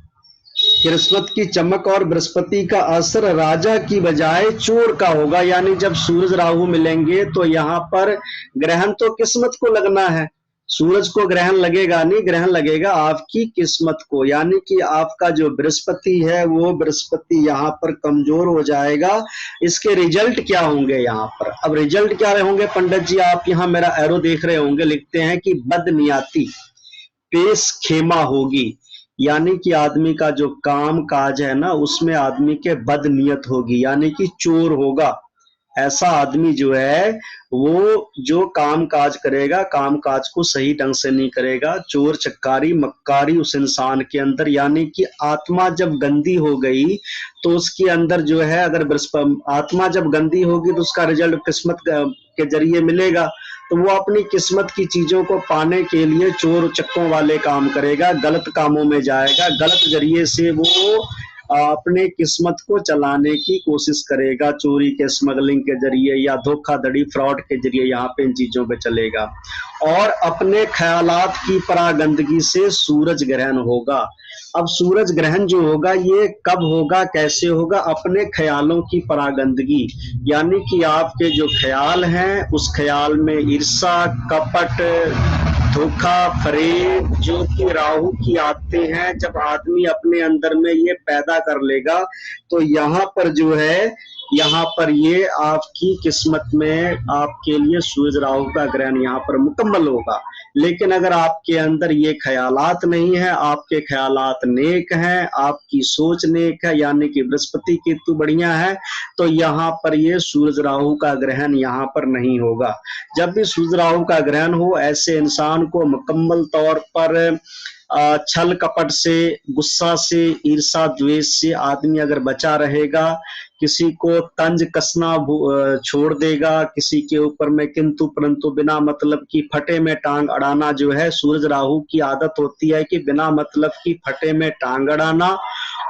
किस्मत की चमक और बृहस्पति का असर राजा की बजाय चोर का होगा। यानी जब सूरज राहु मिलेंगे तो यहाँ पर ग्रहण तो किस्मत को लगना है, सूरज को ग्रहण लगेगा नहीं, ग्रहण लगेगा आपकी किस्मत को। यानी कि आपका जो बृहस्पति है वो बृहस्पति यहाँ पर कमजोर हो जाएगा। इसके रिजल्ट क्या होंगे यहाँ पर, अब रिजल्ट क्या होंगे पंडित जी, आप यहाँ मेरा एरो देख रहे होंगे, लिखते हैं कि बदनियती पेश खेमा होगी। यानी कि आदमी का जो काम काज है ना उसमें आदमी के बदनीयत होगी, यानी कि चोर होगा। ऐसा आदमी जो है वो जो काम काज करेगा काम काज को सही ढंग से नहीं करेगा, चोर चक्कारी मक्कारी उस इंसान के अंदर। यानी कि आत्मा जब गंदी हो गई तो उसके अंदर जो है, अगर आत्मा जब गंदी होगी तो उसका रिजल्ट किस्मत के जरिए मिलेगा, तो वो अपनी किस्मत की चीजों को पाने के लिए चोर चक्कों वाले काम करेगा, गलत कामों में जाएगा, गलत जरिए से वो अपने किस्मत को चलाने की कोशिश करेगा, चोरी के स्मगलिंग के जरिए या धोखाधड़ी फ्रॉड के जरिए यहाँ पे इन चीजों पे चलेगा। और अपने ख्यालात की परागंदगी से सूरज ग्रहण होगा। अब सूरज ग्रहण जो होगा ये कब होगा, कैसे होगा, अपने ख्यालों की परागंदगी, यानी कि आपके जो ख्याल हैं उस ख्याल में ईर्ष्या, कपट, धोखा, फरेब जो कि राहु की आते हैं, जब आदमी अपने अंदर में ये पैदा कर लेगा तो यहाँ पर जो है, यहाँ पर ये आपकी किस्मत में आपके लिए सूरज राहु का ग्रहण यहाँ पर मुकम्मल होगा। लेकिन अगर आपके अंदर ये ख्यालात नहीं है, आपके ख्यालात नेक हैं, आपकी सोच नेक है, यानी कि बृहस्पति केतु बढ़िया है, तो यहाँ पर ये सूरज राहु का ग्रहण यहाँ पर नहीं होगा। जब भी सूरज राहु का ग्रहण हो, ऐसे इंसान को मुकम्मल तौर पर छल कपट से, गुस्सा से, ईर्षा द्वेष से आदमी अगर बचा रहेगा, किसी को तंज कसना छोड़ देगा, किसी के ऊपर में किंतु परंतु बिना मतलब की फटे में टांग अड़ाना, जो है सूरज राहु की आदत होती है कि बिना मतलब की फटे में टांग अड़ाना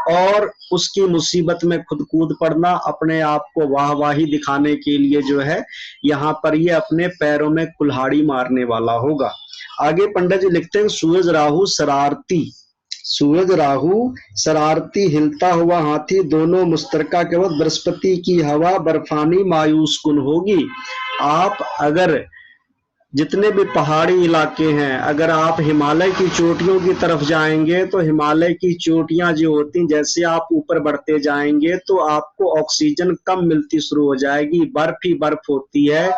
और उसकी मुसीबत में खुद कूद पड़ना, अपने आप को वाहवाही दिखाने के लिए जो है यहाँ पर ये अपने पैरों में कुल्हाड़ी मारने वाला होगा। आगे पंडित जी लिखते हैं, सूरज राहु शरारती, सूरज राहु शरारती, हिलता हुआ हाथी, दोनों मुश्तरका के वक्त बृहस्पति की हवा बर्फानी मायूस कुन होगी। आप अगर जितने भी पहाड़ी इलाके हैं, अगर आप हिमालय की चोटियों की तरफ जाएंगे तो हिमालय की चोटियां जो होती, जैसे आप ऊपर बढ़ते जाएंगे तो आपको ऑक्सीजन कम मिलती शुरू हो जाएगी, बर्फ ही बर्फ होती है,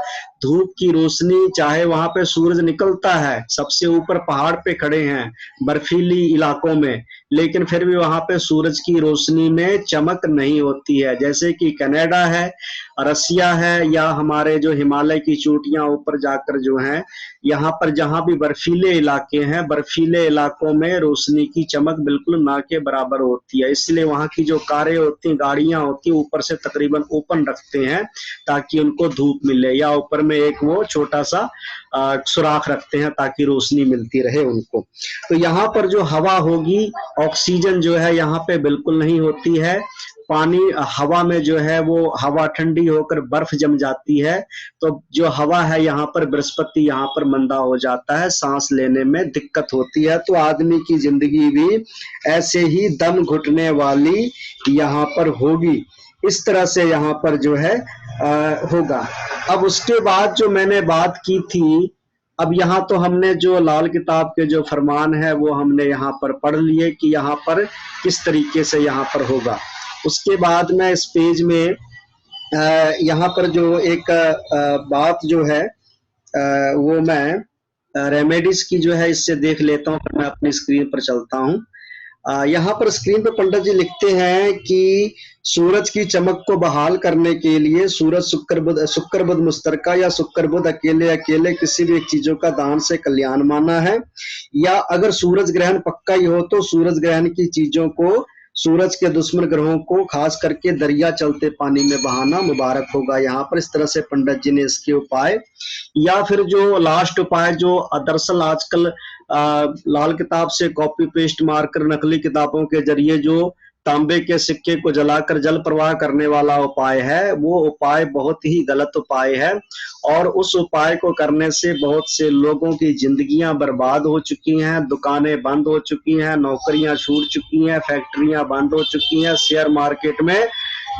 धूप की रोशनी, चाहे वहां पे सूरज निकलता है, सबसे ऊपर पहाड़ पे खड़े हैं बर्फीली इलाकों में, लेकिन फिर भी वहां पे सूरज की रोशनी में चमक नहीं होती है। जैसे कि कनाडा है, रसिया है, या हमारे जो हिमालय की चोटियां ऊपर जाकर जो हैं, यहाँ पर जहां भी बर्फीले इलाके हैं, बर्फीले इलाकों में रोशनी की चमक बिल्कुल ना के बराबर होती है। इसलिए वहां की जो कारें होती हैं, गाड़ियां होती हैं, ऊपर से तकरीबन ओपन रखते हैं ताकि उनको धूप मिले, या ऊपर में एक वो छोटा सा सुराख रखते हैं ताकि रोशनी मिलती रहे उनको। तो यहाँ पर जो हवा होगी, ऑक्सीजन जो है यहाँ पे बिल्कुल नहीं होती है, पानी हवा में जो है वो हवा ठंडी होकर बर्फ जम जाती है, तो जो हवा है यहाँ पर बृहस्पति यहाँ पर मंदा हो जाता है, सांस लेने में दिक्कत होती है, तो आदमी की जिंदगी भी ऐसे ही दम घुटने वाली यहाँ पर होगी। इस तरह से यहाँ पर जो है होगा। अब उसके बाद जो मैंने बात की थी, अब यहाँ तो हमने जो लाल किताब के जो फरमान है वो हमने यहाँ पर पढ़ लिए कि यहाँ पर किस तरीके से यहाँ पर होगा। उसके बाद मैं इस पेज में यहाँ पर जो एक बात जो है वो मैं रेमेडीज की जो है इससे देख लेता हूँ, फिर मैं अपनी स्क्रीन पर चलता हूँ। यहाँ पर स्क्रीन पर पंडित जी लिखते हैं कि सूरज की चमक को बहाल करने के लिए सूरज शुक्र बुध मुश्तरका या शुक्र बुध अकेले अकेले किसी भी एक चीजों का दान से कल्याण माना है, या अगर सूरज ग्रहण पक्का ही हो तो सूरज ग्रहण की चीजों को सूरज के दुश्मन ग्रहों को खास करके दरिया चलते पानी में बहाना मुबारक होगा। यहाँ पर इस तरह से पंडित जी ने इसके उपाय, या फिर जो लास्ट उपाय जो दरअसल आजकल लाल किताब से कॉपी पेस्ट मारकर नकली किताबों के जरिए जो तांबे के सिक्के को जलाकर जल प्रवाह करने वाला उपाय है, वो उपाय बहुत ही गलत उपाय है, और उस उपाय को करने से बहुत से लोगों की जिंदगियां बर्बाद हो चुकी हैं, दुकानें बंद हो चुकी हैं, नौकरियां छूट चुकी हैं, फैक्ट्रियां बंद हो चुकी हैं, शेयर मार्केट में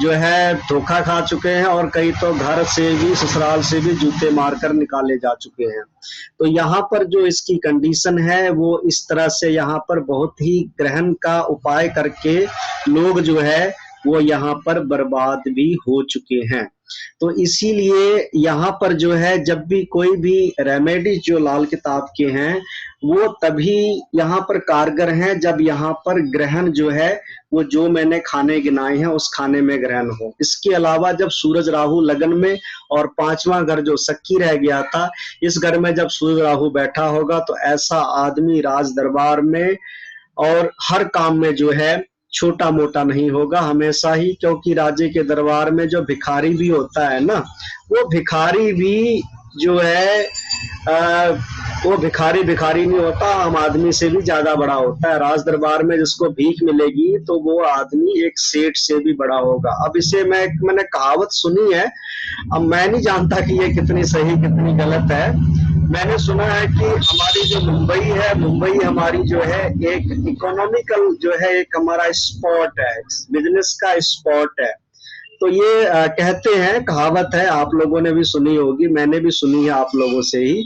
जो है धोखा खा चुके हैं, और कई तो घर से भी ससुराल से भी जूते मारकर निकाले जा चुके हैं। तो यहाँ पर जो इसकी कंडीशन है वो इस तरह से यहाँ पर बहुत ही ग्रहण का उपाय करके लोग जो है वो यहाँ पर बर्बाद भी हो चुके हैं। तो इसीलिए यहाँ पर जो है जब भी कोई भी रेमेडी जो लाल किताब के हैं वो तभी यहाँ पर कारगर हैं जब यहाँ पर ग्रहण जो है वो जो मैंने खाने गिनाए हैं उस खाने में ग्रहण हो। इसके अलावा जब सूरज राहु लगन में और पांचवा घर जो सखी रह गया था, इस घर में जब सूरज राहु बैठा होगा तो ऐसा आदमी राज दरबार में और हर काम में जो है छोटा मोटा नहीं होगा हमेशा ही, क्योंकि राजे के दरबार में जो भिखारी भी होता है ना, वो भिखारी भी जो है वो भिखारी नहीं होता, आम आदमी से भी ज्यादा बड़ा होता है। राज दरबार में जिसको भीख मिलेगी तो वो आदमी एक सेठ से भी बड़ा होगा। अब इसे मैंने कहावत सुनी है, अब मैं नहीं जानता कि ये कितनी सही कितनी गलत है। मैंने सुना है कि हमारी जो मुंबई है, मुंबई हमारी जो है एक इकोनॉमिकल जो है एक हमारा स्पॉट है, बिजनेस का स्पॉट है। तो ये कहते हैं, कहावत है, आप लोगों ने भी सुनी होगी, मैंने भी सुनी है आप लोगों से ही,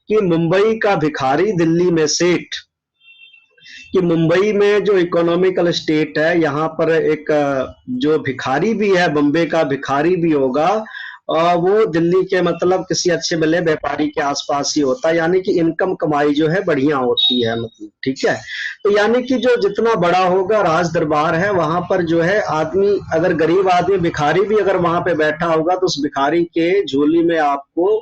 कि मुंबई का भिखारी दिल्ली में सेठ, कि मुंबई में जो इकोनॉमिकल स्टेट है, यहाँ पर एक जो भिखारी भी है, बम्बे का भिखारी भी होगा, वो दिल्ली के मतलब किसी अच्छे भले व्यापारी के आसपास ही होता है, यानी कि इनकम कमाई जो है बढ़िया होती है, मतलब ठीक है। तो यानी कि जो जितना बड़ा होगा राज दरबार है, वहां पर जो है आदमी, अगर गरीब आदमी भिखारी भी अगर वहां पे बैठा होगा तो उस भिखारी के झोली में आपको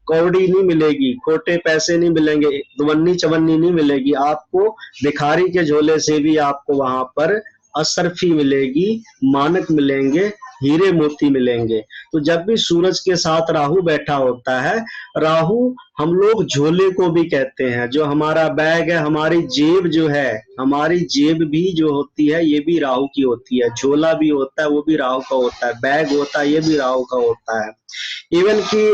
कौड़ी नहीं मिलेगी, खोटे पैसे नहीं मिलेंगे, दुवन्नी चवन्नी नहीं मिलेगी आपको, भिखारी के झोले से भी आपको वहां पर असरफी मिलेगी, मानक मिलेंगे, हीरे मोती मिलेंगे। तो जब भी सूरज के साथ राहु बैठा होता है, राहु हम लोग झोले को भी कहते हैं, जो हमारा बैग है, हमारी जेब जो है, हमारी जेब भी जो होती है ये भी राहु की होती है, झोला भी होता है वो भी राहु का होता है, बैग होता है ये भी राहु का होता है। इवन की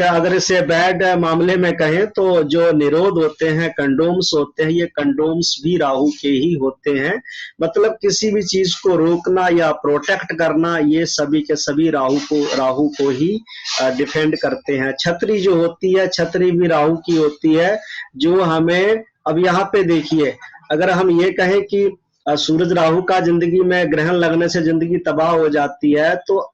अगर इसे बैड मामले में कहें तो जो निरोध होते हैं, कंडोम्स होते हैं, ये कंडोम्स भी राहु के ही होते हैं। मतलब किसी भी चीज को रोकना या प्रोटेक्ट करना, ये सभी के सभी राहु को ही डिफेंड करते हैं। छतरी जो होती है, छतरी भी राहु की होती है, जो हमें, अब यहाँ पे देखिए, अगर हम ये कहें कि सूरज राहु का जिंदगी में ग्रहण लगने से जिंदगी तबाह हो जाती है, तो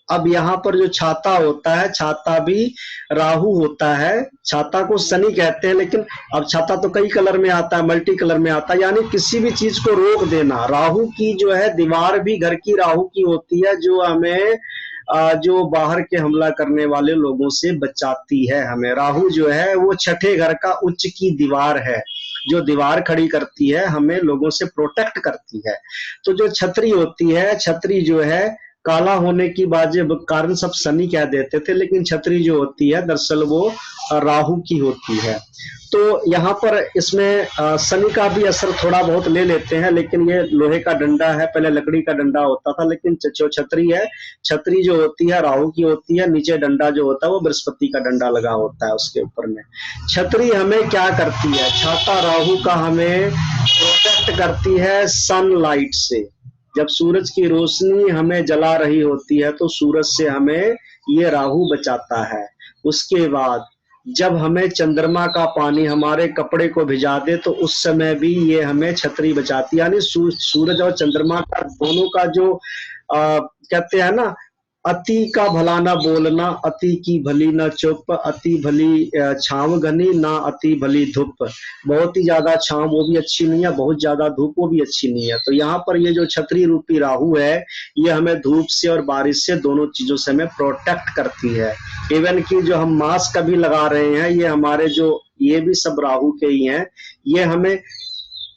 अब यहाँ पर जो छाता होता है, छाता भी राहु होता है। छाता को शनि कहते हैं, लेकिन अब छाता तो कई कलर में आता है, मल्टी कलर में आता है, यानी किसी भी चीज को रोक देना। राहु की जो है दीवार भी घर की राहु की होती है, जो हमें जो बाहर के हमला करने वाले लोगों से बचाती है। हमें राहु जो है वो छठे घर का उच्च की दीवार है, जो दीवार खड़ी करती है, हमें लोगों से प्रोटेक्ट करती है। तो जो छतरी होती है, छतरी जो है काला होने की बाजे कारण सब शनि कह देते थे, लेकिन छतरी जो होती है दरअसल वो राहु की होती है। तो यहाँ पर इसमें शनि का भी असर थोड़ा बहुत ले लेते हैं, लेकिन ये लोहे का डंडा है, पहले लकड़ी का डंडा होता था, लेकिन जो छतरी है, छतरी जो होती है राहु की होती है, नीचे डंडा जो होता है वो बृहस्पति का डंडा लगा होता है उसके ऊपर में। छतरी हमें क्या करती है, छाता राहु का हमें प्रोटेक्ट करती है सनलाइट से। जब सूरज की रोशनी हमें जला रही होती है तो सूरज से हमें ये राहु बचाता है। उसके बाद जब हमें चंद्रमा का पानी हमारे कपड़े को भिजा दे तो उस समय भी ये हमें छतरी बचाती है। यानी सूरज और चंद्रमा का दोनों का जो कहते हैं ना, अति का भला ना बोलना, अति की भली ना चुप, अति भली छांव घनी ना अति भली धूप। बहुत ही ज्यादा छांव वो भी अच्छी नहीं है, बहुत ज्यादा धूप वो भी अच्छी नहीं है। तो यहाँ पर ये जो छतरी रूपी राहु है, ये हमें धूप से और बारिश से, दोनों चीजों से हमें प्रोटेक्ट करती है। इवन की जो हम मास्क अभी लगा रहे हैं, ये हमारे जो, ये भी सब राहु के ही हैं, ये हमें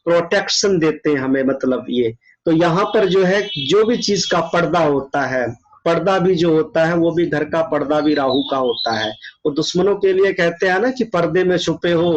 प्रोटेक्शन देते हैं हमें, मतलब ये। तो यहाँ पर जो है जो भी चीज का पर्दा होता है, पर्दा भी जो होता है वो भी घर का पर्दा भी राहु का होता है। वो दुश्मनों के लिए कहते हैं ना कि पर्दे में छुपे हो,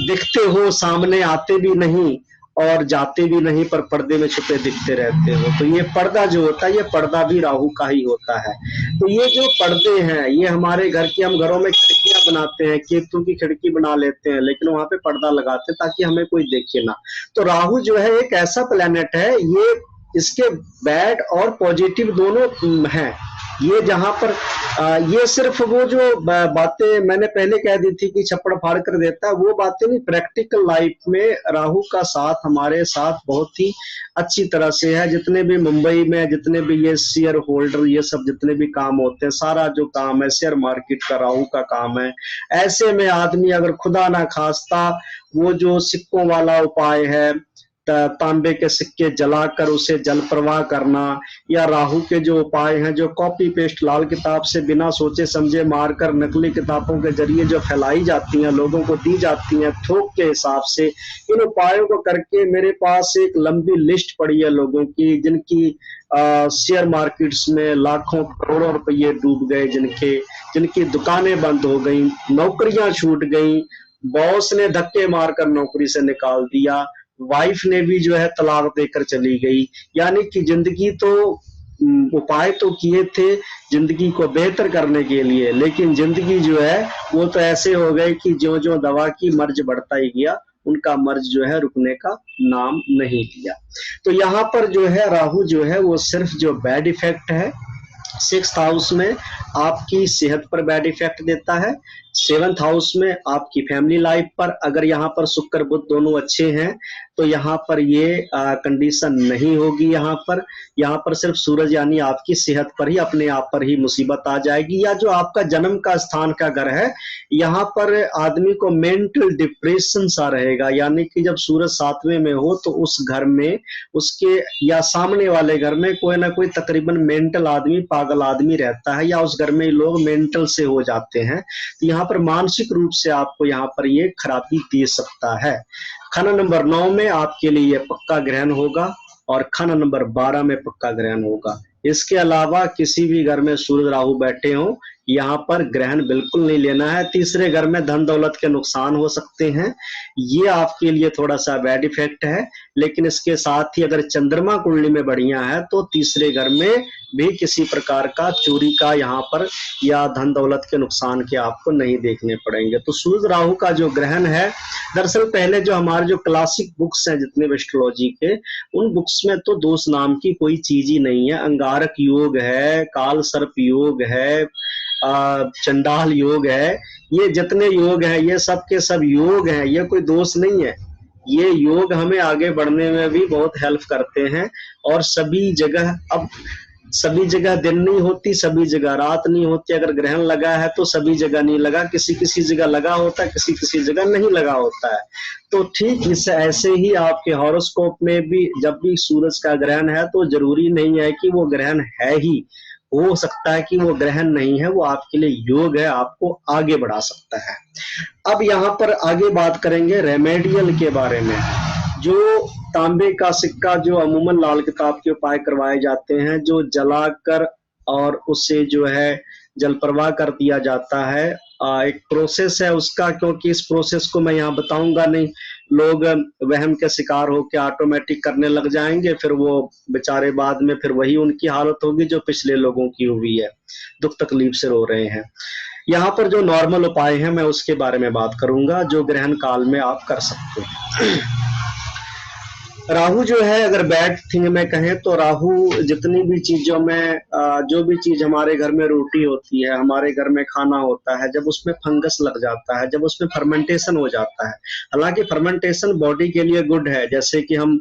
दिखते हो, सामने आते भी नहीं और जाते भी नहीं, पर पर्दे में छुपे दिखते रहते हो। तो ये पर्दा जो होता है, ये पर्दा भी राहु का ही होता है। तो ये जो पर्दे हैं, ये हमारे घर की, हम घरों में खिड़कियां बनाते हैं, केतु की खिड़की बना लेते हैं, लेकिन वहां पे पर्दा लगाते हैं ताकि हमें कोई देखे ना। तो राहु जो है एक ऐसा प्लेनेट है, ये इसके बैड और पॉजिटिव दोनों हैं। ये जहां पर ये सिर्फ वो जो बातें मैंने पहले कह दी थी कि छप्पड़ फाड़ कर देता है, वो बातें नहीं, प्रैक्टिकल लाइफ में राहु का साथ हमारे साथ बहुत ही अच्छी तरह से है। जितने भी मुंबई में जितने भी ये शेयर होल्डर, ये सब जितने भी काम होते हैं, सारा जो काम है शेयर मार्केट का राहु का काम है। ऐसे में आदमी अगर खुदा ना खास्ता वो जो सिक्कों वाला उपाय है, तांबे के सिक्के जलाकर उसे जल प्रवाह करना, या राहु के जो उपाय हैं, जो कॉपी पेस्ट लाल किताब से बिना सोचे समझे मारकर नकली किताबों के जरिए जो फैलाई जाती हैं, लोगों को दी जाती हैं थोक के हिसाब से, इन उपायों को करके मेरे पास एक लंबी लिस्ट पड़ी है लोगों की, जिनकी शेयर मार्केट्स में लाखों करोड़ों रुपये डूब गए, जिनकी दुकानें बंद हो गई, नौकरियां छूट गई, बॉस ने धक्के मारकर नौकरी से निकाल दिया, वाइफ ने भी जो है तलाक देकर चली गई। यानी कि जिंदगी तो उपाय तो किए थे जिंदगी को बेहतर करने के लिए, लेकिन जिंदगी जो है वो तो ऐसे हो गए कि जो जो दवा की मर्ज बढ़ता ही गया, उनका मर्ज जो है रुकने का नाम नहीं लिया। तो यहाँ पर जो है राहु जो है वो सिर्फ जो बैड इफेक्ट है 6th हाउस में, आपकी सेहत पर बैड इफेक्ट देता है। 7th हाउस में आपकी फैमिली लाइफ पर, अगर यहाँ पर शुक्र बुध दोनों अच्छे हैं तो यहाँ पर ये कंडीशन नहीं होगी। यहाँ पर सिर्फ सूरज यानी आपकी सेहत पर ही, अपने आप पर ही मुसीबत आ जाएगी। या जो आपका जन्म का स्थान का घर है, यहाँ पर आदमी को मेंटल डिप्रेशन सा रहेगा, यानी कि जब सूरज 7वें में हो तो उस घर में, उसके या सामने वाले घर में कोई ना कोई तकरीबन मेंटल आदमी, पागल आदमी रहता है, या उस घर में लोग मेंटल से हो जाते हैं। तो यहाँ पर मानसिक रूप से आपको यहाँ पर ये खराबी दे सकता है। खाना नंबर 9 में आपके लिए पक्का ग्रहण होगा और खाना नंबर 12 में पक्का ग्रहण होगा। इसके अलावा किसी भी घर में सूर्य राहु बैठे हों, यहाँ पर ग्रहण बिल्कुल नहीं लेना है। तीसरे घर में धन दौलत के नुकसान हो सकते हैं, ये आपके लिए थोड़ा सा बैड इफेक्ट है। लेकिन इसके साथ ही अगर चंद्रमा कुंडली में बढ़िया है तो तीसरे घर में भी किसी प्रकार का चोरी का यहाँ पर या धन दौलत के नुकसान के आपको नहीं देखने पड़ेंगे। तो सूर्य राहु का जो ग्रहण है, दरअसल पहले जो हमारे जो क्लासिक बुक्स हैं जितने भी एस्ट्रोलॉजी के, उन बुक्स में तो दोष नाम की कोई चीज ही नहीं है। अंगारक योग है, काल सर्प योग है, चंडाल योग है, ये जितने योग हैं ये सब के सब योग हैं, ये कोई दोष नहीं है। ये योग हमें आगे बढ़ने में भी बहुत हेल्प करते हैं। और सभी जगह दिन नहीं होती, सभी जगह रात नहीं होती। अगर ग्रहण लगा है तो सभी जगह नहीं लगा, किसी किसी जगह लगा होता है, किसी किसी जगह नहीं लगा होता है। तो ठीक इससे ऐसे ही आपके हॉरोस्कोप में भी जब भी सूरज का ग्रहण है तो जरूरी नहीं है कि वो ग्रहण है ही, हो सकता है कि वो ग्रहण नहीं है, वो आपके लिए योग है, आपको आगे बढ़ा सकता है। अब यहाँ पर आगे बात करेंगे रेमेडियल के बारे में। जो तांबे का सिक्का जो अमूमन लाल किताब के उपाय करवाए जाते हैं, जो जलाकर और उससे जो है जल प्रवाह कर दिया जाता है, एक प्रोसेस है उसका, क्योंकि इस प्रोसेस को मैं यहाँ बताऊंगा नहीं, लोग वहम के शिकार होकर ऑटोमेटिक करने लग जाएंगे, फिर वो बेचारे बाद में फिर वही उनकी हालत होगी जो पिछले लोगों की हुई है, दुख तकलीफ से रो रहे हैं। यहाँ पर जो नॉर्मल उपाय हैं मैं उसके बारे में बात करूंगा जो ग्रहण काल में आप कर सकते हैं। राहु जो है, अगर बैड थिंग में कहें तो राहु जितनी भी चीजों में जो भी चीज हमारे घर में रोटी होती है, हमारे घर में खाना होता है, जब उसमें फंगस लग जाता है, जब उसमें फर्मेंटेशन हो जाता है, हालांकि फर्मेंटेशन बॉडी के लिए गुड है, जैसे कि हम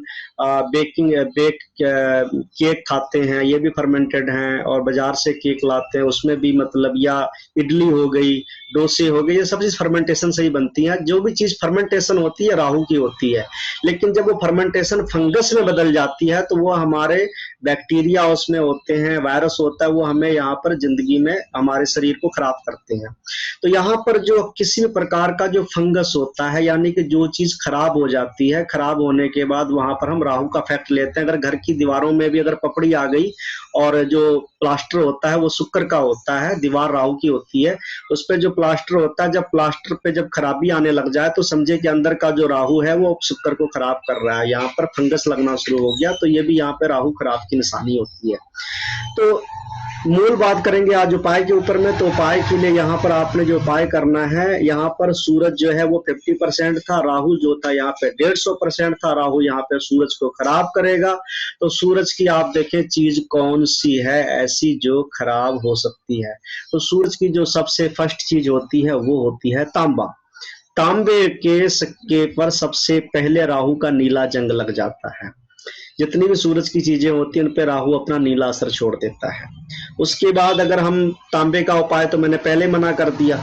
केक खाते हैं, ये भी फर्मेंटेड हैं, और बाजार से केक लाते हैं उसमें भी मतलब, या इडली हो गई, डोसे हो गए, ये सब चीज फर्मेंटेशन से ही बनती है। जो भी चीज फर्मेंटेशन होती है राहु की होती है। लेकिन जब वो फर्मेंटेशन फंगस में बदल जाती है तो वो हमारे बैक्टीरिया उसमें होते हैं, वायरस होता है, वो हमें यहाँ पर जिंदगी में हमारे शरीर को खराब करते हैं। तो यहाँ पर जो किसी भी प्रकार का जो फंगस होता है, यानी कि जो चीज खराब हो जाती है, खराब होने के बाद वहां पर हम राहु का इफेक्ट लेते हैं। अगर घर की दीवारों में भी अगर पपड़ी आ गई और जो प्लास्टर होता है वो शुक्र का होता है, दीवार राहु की होती है, उस पर जो प्लास्टर होता है, जब प्लास्टर पे जब खराबी आने लग जाए तो समझे कि अंदर का जो राहु है वो शुक्र को खराब कर रहा है, यहाँ पर फंगस लगना शुरू हो गया, तो ये भी यहाँ पे राहु खराब की निशानी होती है। तो मूल बात करेंगे आज उपाय के ऊपर में। तो उपाय के लिए यहाँ पर आपने जो उपाय करना है, यहाँ पर सूरज जो है वो 50% था, राहु जो था यहाँ पे 150% था। राहु यहाँ पे सूरज को खराब करेगा। तो सूरज की आप देखें चीज कौन सी है ऐसी जो खराब हो सकती है। तो सूरज की जो सबसे फर्स्ट चीज होती है वो होती है तांबा। तांबे के सिक्के पर सबसे पहले राहु का नीला जंग लग जाता है। जितनी भी सूरज की चीजें होती हैं उन पे राहु अपना नीला असर छोड़ देता है। उसके बाद अगर हम तांबे का उपाय तो मैंने पहले मना कर दिया,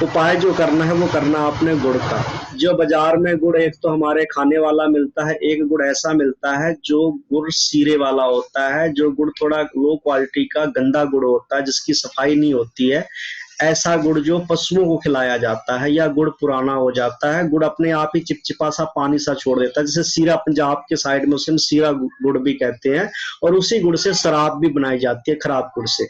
उपाय जो करना है वो करना आपने गुड़ का। जो बाजार में गुड़ एक तो हमारे खाने वाला मिलता है, एक गुड़ ऐसा मिलता है जो गुड़ सीरे वाला होता है, जो गुड़ थोड़ा लो क्वालिटी का गंदा गुड़ होता है जिसकी सफाई नहीं होती है। ऐसा गुड़ जो पशुओं को खिलाया जाता है, या गुड़ पुराना हो जाता है, गुड़ अपने आप ही चिपचिपा सा पानी सा छोड़ देता है, जैसे सीरा पंजाब के साइड में उसे सीरा गुड़ भी कहते हैं, और उसी गुड़ से शराब भी बनाई जाती है, खराब गुड़ से।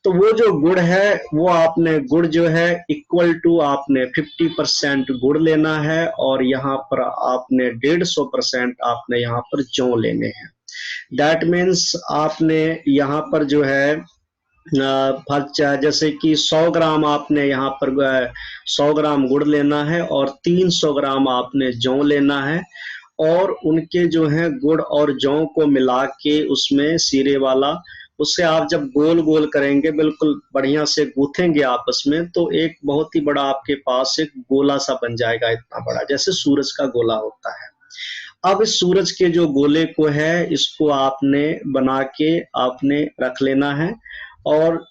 तो वो जो गुड़ है वो आपने गुड़ जो है इक्वल टू आपने 50% गुड़ लेना है, और यहाँ पर आपने 150% आपने यहाँ पर जौ लेने हैं। दैट मीन्स आपने यहाँ पर जो है जैसे कि 100 ग्राम आपने यहाँ पर 100 ग्राम गुड़ लेना है और 300 ग्राम आपने जौ लेना है, और उनके जो है गुड़ और जौ को मिला के उसमें सीरे वाला उससे आप जब गोल गोल करेंगे, बिल्कुल बढ़िया से गूंथेंगे आपस में, तो एक बहुत ही बड़ा आपके पास एक गोला सा बन जाएगा, इतना बड़ा, जैसे सूरज का गोला होता है। अब इस सूरज के जो गोले को है, इसको आपने बना के आपने रख लेना है, और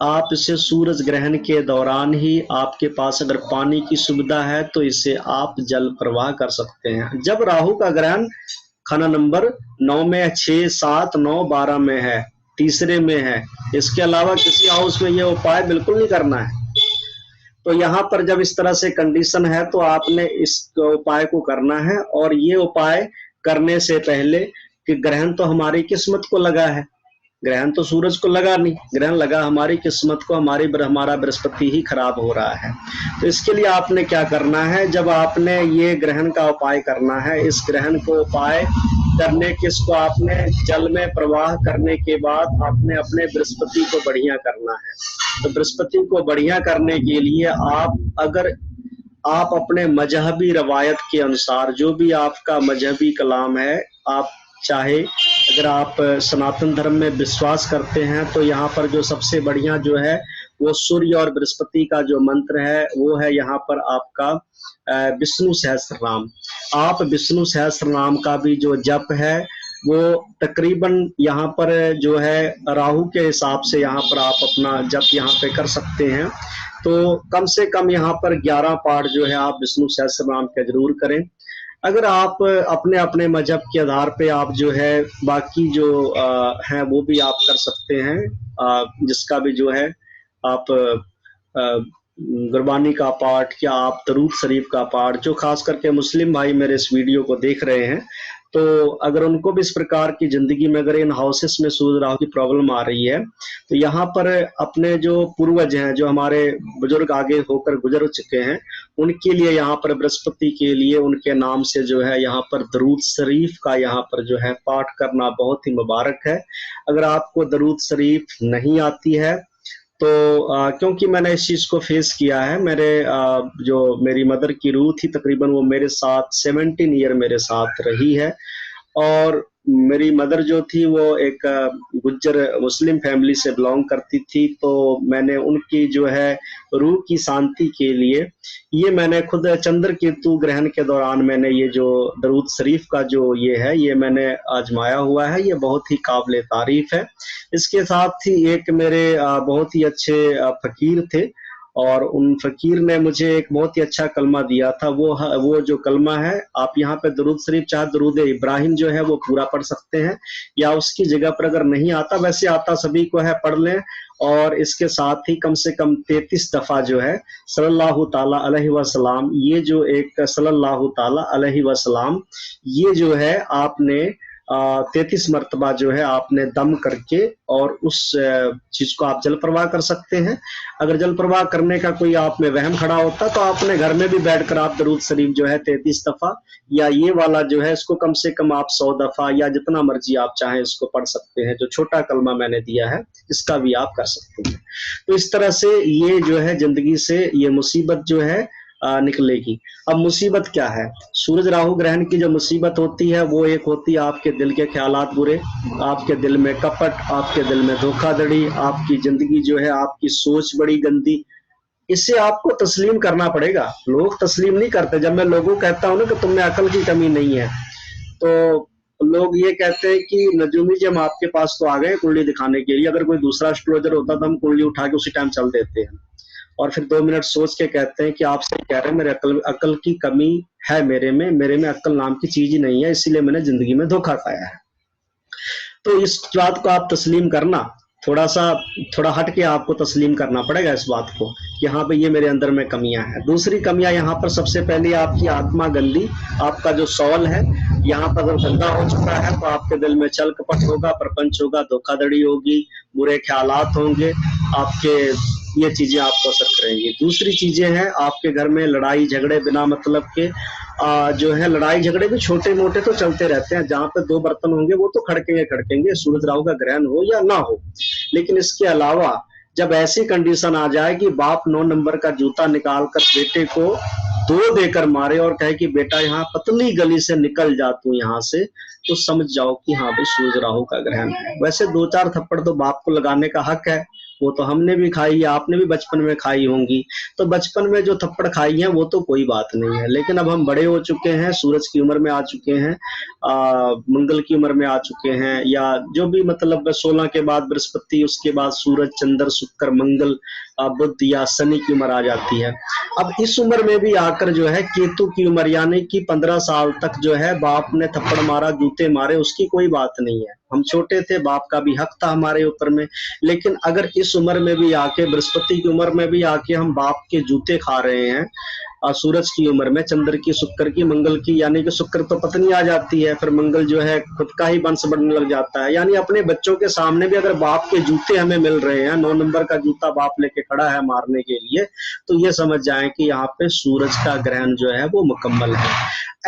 आप इसे सूरज ग्रहण के दौरान ही, आपके पास अगर पानी की सुविधा है तो इसे आप जल प्रवाह कर सकते हैं। जब राहु का ग्रहण खाना नंबर 9 में, 6, 7, 9, 12 में है, तीसरे में है, इसके अलावा किसी हाउस में ये उपाय बिल्कुल नहीं करना है। तो यहाँ पर जब इस तरह से कंडीशन है तो आपने इस उपाय को करना है। और ये उपाय करने से पहले कि ग्रहण तो हमारी किस्मत को लगा है, ग्रहण तो सूरज को लगा नहीं, ग्रहण लगा हमारी किस्मत को, हमारा बृहस्पति ही खराब हो रहा है। तो इसके लिए आपने क्या करना है, जब आपने ये ग्रहण का उपाय करना है, इस ग्रहण को उपाय करने के, इसको आपने जल में प्रवाह करने के बाद आपने अपने बृहस्पति को बढ़िया करना है। तो बृहस्पति को बढ़िया करने के लिए अगर आप अपने मजहबी रवायत के अनुसार, जो भी आपका मजहबी कलाम है, आप चाहे अगर आप सनातन धर्म में विश्वास करते हैं तो यहाँ पर जो सबसे बढ़िया जो है वो सूर्य और बृहस्पति का जो मंत्र है वो है यहाँ पर आपका विष्णु सहस्त्रनाम। आप विष्णु सहस्त्रनाम का भी जो जप है वो तकरीबन यहाँ पर जो है राहु के हिसाब से यहाँ पर आप अपना जप यहाँ पे कर सकते हैं। तो कम से कम यहाँ पर 11 पाठ जो है आप विष्णु सहस्त्रनाम के जरूर करें। अगर आप अपने अपने मजहब के आधार पे आप जो है बाकी जो हैं वो भी आप कर सकते हैं, जिसका भी जो है आप गुरबानी का पाठ या आप दरूद शरीफ का पाठ, जो खास करके मुस्लिम भाई मेरे इस वीडियो को देख रहे हैं, तो अगर उनको भी इस प्रकार की जिंदगी में अगर इन हाउसेस में सूर्य राहु की प्रॉब्लम आ रही है, तो यहाँ पर अपने जो पूर्वज हैं, जो हमारे बुजुर्ग आगे होकर गुजर चुके हैं, उनके लिए यहाँ पर बृहस्पति के लिए उनके नाम से जो है यहाँ पर दरूद शरीफ का यहाँ पर जो है पाठ करना बहुत ही मुबारक है। अगर आपको दरूद शरीफ नहीं आती है तो क्योंकि मैंने इस चीज को फेस किया है, जो मेरी मदर की रूह थी, तकरीबन वो मेरे साथ 17 ईयर मेरे साथ रही है, और मेरी मदर जो थी वो एक गुज्जर मुस्लिम फैमिली से बिलोंग करती थी। तो मैंने उनकी जो है रूह की शांति के लिए ये मैंने खुद चंद्र केतु ग्रहण के दौरान मैंने ये जो दरूद शरीफ का जो ये है ये मैंने आजमाया हुआ है, ये बहुत ही काबिल तारीफ है। इसके साथ ही एक मेरे बहुत ही अच्छे फकीर थे, और उन फकीर ने मुझे एक बहुत ही अच्छा कलमा दिया था। वो जो कलमा है, आप यहाँ पे दरूद शरीफ चाहे दरूद इब्राहिम जो है वो पूरा पढ़ सकते हैं, या उसकी जगह पर अगर नहीं आता, वैसे आता सभी को है, पढ़ लें। और इसके साथ ही कम से कम 33 दफा जो है सल्लल्लाहु ताला अलैहि वसल्लम, ये जो एक सल्लल्लाहु ताला अलैहि वसल्लम, ये जो है आपने 33 मरतबा जो है आपने दम करके और उस चीज को आप जल प्रवाह कर सकते हैं। अगर जल प्रवाह करने का कोई आप में वहम खड़ा होता तो आपने घर में भी बैठकर आप दरूद शरीफ जो है 33 दफा, या ये वाला जो है इसको कम से कम आप 100 दफा या जितना मर्जी आप चाहें इसको पढ़ सकते हैं। जो छोटा कलमा मैंने दिया है इसका भी आप कर सकते हैं। तो इस तरह से ये जो है जिंदगी से ये मुसीबत जो है निकलेगी। अब मुसीबत क्या है, सूरज राहु ग्रहण की जो मुसीबत होती है वो एक होती है आपके दिल के ख्यालात बुरे, आपके दिल में कपट, आपके दिल में धोखाधड़ी, आपकी जिंदगी जो है आपकी सोच बड़ी गंदी। इसे आपको तस्लीम करना पड़ेगा। लोग तस्लीम नहीं करते। जब मैं लोगों को कहता हूं ना कि तुम में अकल की कमी नहीं है, तो लोग ये कहते हैं कि नजूमी जी हम आपके पास तो आ गए कुंडली दिखाने के लिए, अगर कोई दूसरा एस्ट्रोलॉजर होता तो हम कुंडली उठा के उसी टाइम चल देते हैं, और फिर 2 मिनट सोच के कहते हैं कि आप सही कह रहे हैं, मेरे अकल की कमी है, मेरे में अक्ल नाम की चीज ही नहीं है, इसीलिए मैंने जिंदगी में धोखा खाया है। तो इस बात को आप तस्लीम करना, थोड़ा हट के आपको तस्लीम करना पड़ेगा इस बात को कि हाँ भाई ये मेरे अंदर में कमियां हैं। दूसरी कमियां यहाँ पर सबसे पहले आपकी आत्मा गंदी, आपका जो सौल है यहाँ पर अगर गंदा हो चुका है तो आपके दिल में छल कपट होगा, प्रपंच होगा, धोखाधड़ी होगी, बुरे ख्यालात होंगे, आपके ये चीजें आपको असर करेंगी। दूसरी चीजें हैं आपके घर में लड़ाई झगड़े बिना मतलब के जो है लड़ाई झगड़े भी छोटे मोटे तो चलते रहते हैं। जहां पे 2 बर्तन होंगे वो तो खड़केंगे, सूरज राहु का ग्रहण हो या ना हो। लेकिन इसके अलावा जब ऐसी कंडीशन आ जाए कि बाप 9 नंबर का जूता निकालकर बेटे को दो देकर मारे और कहे कि बेटा यहाँ पतली गली से निकल जा तू यहाँ से, तो समझ जाओ कि हाँ भाई सूरज राहु का ग्रहण है। वैसे 2-4 थप्पड़ तो बाप को लगाने का हक है, वो तो हमने भी खाई है, आपने भी बचपन में खाई होंगी। तो बचपन में जो थप्पड़ खाई है वो तो कोई बात नहीं है, लेकिन अब हम बड़े हो चुके हैं, सूरज की उम्र में आ चुके हैं, मंगल की उम्र में आ चुके हैं, या जो भी मतलब 16 के बाद बृहस्पति, उसके बाद सूरज, चंद्र, शुक्र, मंगल, बुध या शनि की उम्र आ जाती है। अब इस उम्र में भी आकर जो है केतु की उम्र, यानी कि 15 साल तक जो है बाप ने थप्पड़ मारा, जूते मारे, उसकी कोई बात नहीं है। हम छोटे थे, बाप का भी हक था हमारे ऊपर में, लेकिन अगर इस उम्र में भी आके, बृहस्पति की उम्र में भी आके हम बाप के जूते खा रहे हैं, सूरज की उम्र में, चंद्र की, शुक्र की, मंगल की, यानी कि शुक्र तो पत्नी आ जाती है, फिर मंगल जो है खुद का ही वंश बढ़ने लग जाता है, यानी अपने बच्चों के सामने भी अगर बाप के जूते हमें मिल रहे हैं, 9 नंबर का जूता बाप लेके खड़ा है मारने के लिए, तो ये समझ जाएं कि यहाँ पे सूरज का ग्रहण जो है वो मुकम्मल है।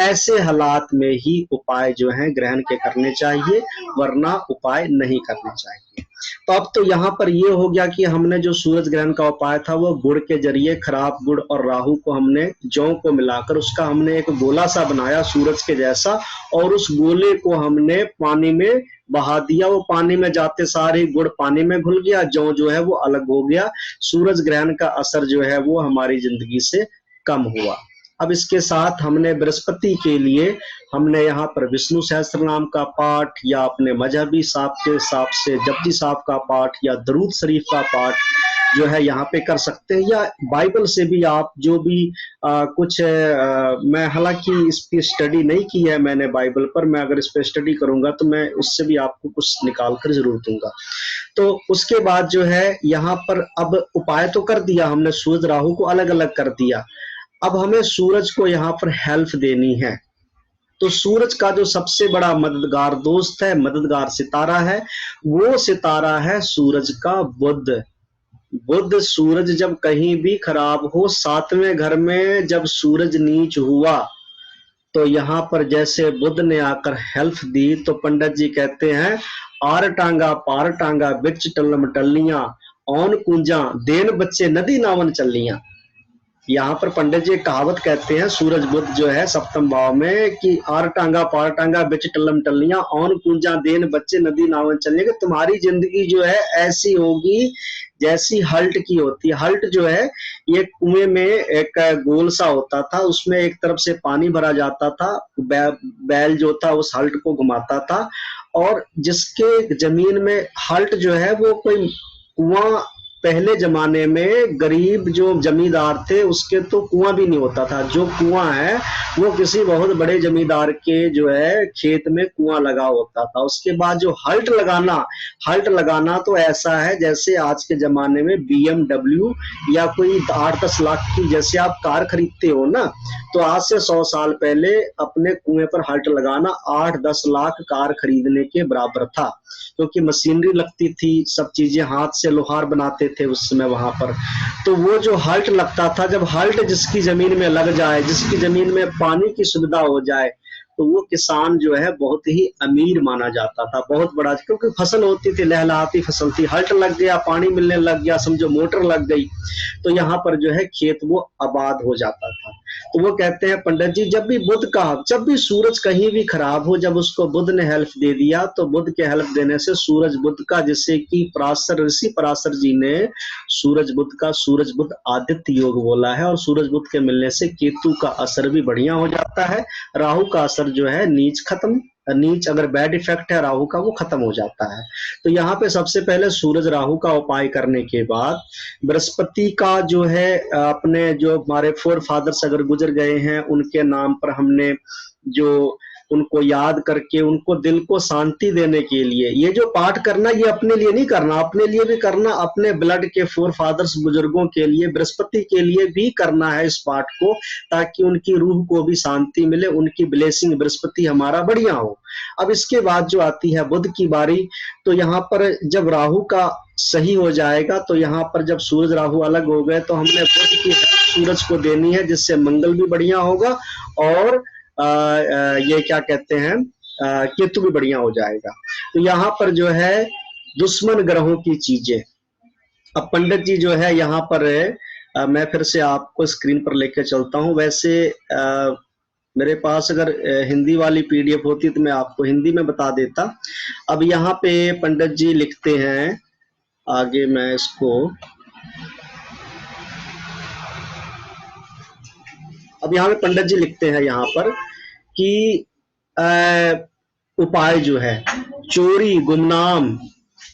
ऐसे हालात में ही उपाय जो है ग्रहण के करने चाहिए, वरना उपाय नहीं करने चाहिए। तो अब तो यहाँ पर ये हो गया कि हमने जो सूरज ग्रहण का उपाय था वो गुड़ के जरिए, खराब गुड़ और राहु को हमने, जौ को मिलाकर उसका हमने एक गोला सा बनाया सूरज के जैसा, और उस गोले को हमने पानी में बहा दिया। वो पानी में जाते सारे गुड़ पानी में घुल गया, जौ जो है वो अलग हो गया। सूरज ग्रहण का असर जो है वो हमारी जिंदगी से कम हुआ। अब इसके साथ हमने बृहस्पति के लिए हमने यहाँ पर विष्णु सहस्त्र नाम का पाठ, या अपने मजहबी साहब के हिसाब से जपजी साहब का पाठ, या दरूद शरीफ का पाठ जो है यहाँ पे कर सकते हैं, या बाइबल से भी आप जो भी कुछ मैं हालांकि इस पे स्टडी नहीं की है मैंने बाइबल पर, मैं अगर इस पे स्टडी करूंगा तो मैं उससे भी आपको कुछ निकाल कर जरूर दूंगा। तो उसके बाद जो है यहाँ पर अब उपाय तो कर दिया हमने, सूरज राहु को अलग अलग कर दिया। अब हमें सूरज को यहाँ पर हेल्प देनी है। तो सूरज का जो सबसे बड़ा मददगार दोस्त है, मददगार सितारा है, वो सितारा है सूरज का बुध। बुध सूरज जब कहीं भी खराब हो, 7वें घर में जब सूरज नीच हुआ, तो यहाँ पर जैसे बुध ने आकर हेल्प दी, तो पंडित जी कहते हैं आर टांगा पार टांगा बिच टलम टलियां, औन कुंजा देन बच्चे नदी नावन चलियां। यहाँ पर पंडित जी कहावत कहते हैं सूरज बुध जो है सप्तम भाव में, कि आर टांगा पार टांगा बिच टलम टलियां, औन कुंजा देन बच्चे नदी नावन चलिए, कि तुम्हारी जिंदगी जो है ऐसी होगी जैसी हल्ट की होती है। हल्ट जो है ये कुएं में एक गोल सा होता था, उसमें एक तरफ से पानी भरा जाता था, बैल जो था उस हल्ट को घुमाता था, और जिसके जमीन में हल्ट जो है वो कोई कुआं, पहले जमाने में गरीब जो जमींदार थे उसके तो कुआं भी नहीं होता था, जो कुआं है वो किसी बहुत बड़े जमींदार के जो है खेत में कुआं लगा होता था। उसके बाद जो हल्ट लगाना तो ऐसा है जैसे आज के जमाने में BMW या कोई 8-10 लाख की जैसे आप कार खरीदते हो ना, तो आज से 100 साल पहले अपने कुएं पर हल्ट लगाना 8-10 लाख कार खरीदने के बराबर था, क्योंकि मशीनरी लगती थी, सब चीजें हाथ से लोहार बनाते थे उस समय वहां पर। तो वो जो हल्ट लगता था, जब हल्ट जिसकी जमीन में लग जाए, जिसकी जमीन में पानी की सुविधा हो जाए, तो वो किसान जो है बहुत ही अमीर माना जाता था, बहुत बड़ा, क्योंकि फसल होती थी, लहलहाती फसल थी, हल्ट लग गया, पानी मिलने लग गया, समझो मोटर लग गई, तो यहाँ पर जो है खेत वो आबाद हो जाता था। तो वो कहते हैं पंडित जी, जब भी सूरज कहीं भी खराब हो, जब उसको बुध ने हेल्प दे दिया, तो बुध के हेल्प देने से सूरज बुध का, जिससे कि ऋषि पराशर जी ने सूरज बुध का सूरज बुध आदित्य योग बोला है, और सूरज बुध के मिलने से केतु का असर भी बढ़िया हो जाता है, राहु का असर जो है नीच अगर बैड इफेक्ट है राहु का वो खत्म हो जाता है। तो यहाँ पे सबसे पहले सूरज राहु का उपाय करने के बाद बृहस्पति का जो है, अपने जो हमारे फोर फादर्स अगर गुजर गए हैं उनके नाम पर हमने जो उनको याद करके उनको दिल को शांति देने के लिए ये जो पाठ करना, ये अपने लिए नहीं करना, अपने लिए भी करना, अपने ब्लड के फोर फादर्स बुजुर्गों के लिए, बृहस्पति के लिए भी करना है इस पाठ को, ताकि उनकी रूह को भी शांति मिले, उनकी ब्लेसिंग बृहस्पति हमारा बढ़िया हो। अब इसके बाद जो आती है बुध की बारी, तो यहाँ पर जब राहु का सही हो जाएगा, तो यहाँ पर जब सूरज राहु अलग हो गए, तो हमने बुध की सूरज को देनी है, जिससे मंगल भी बढ़िया होगा, और ये क्या कहते हैं, केतु भी बढ़िया हो जाएगा। तो यहाँ पर जो है दुश्मन ग्रहों की चीजें, अब पंडित जी जो है यहाँ पर मैं फिर से आपको स्क्रीन पर लेके चलता हूँ। वैसे मेरे पास अगर हिंदी वाली पीडीएफ होती तो मैं आपको हिंदी में बता देता। अब यहाँ पे पंडित जी लिखते हैं, आगे मैं इसको, अब यहाँ पे पंडित जी लिखते हैं यहाँ पर कि उपाय जो है, चोरी, गुमनाम,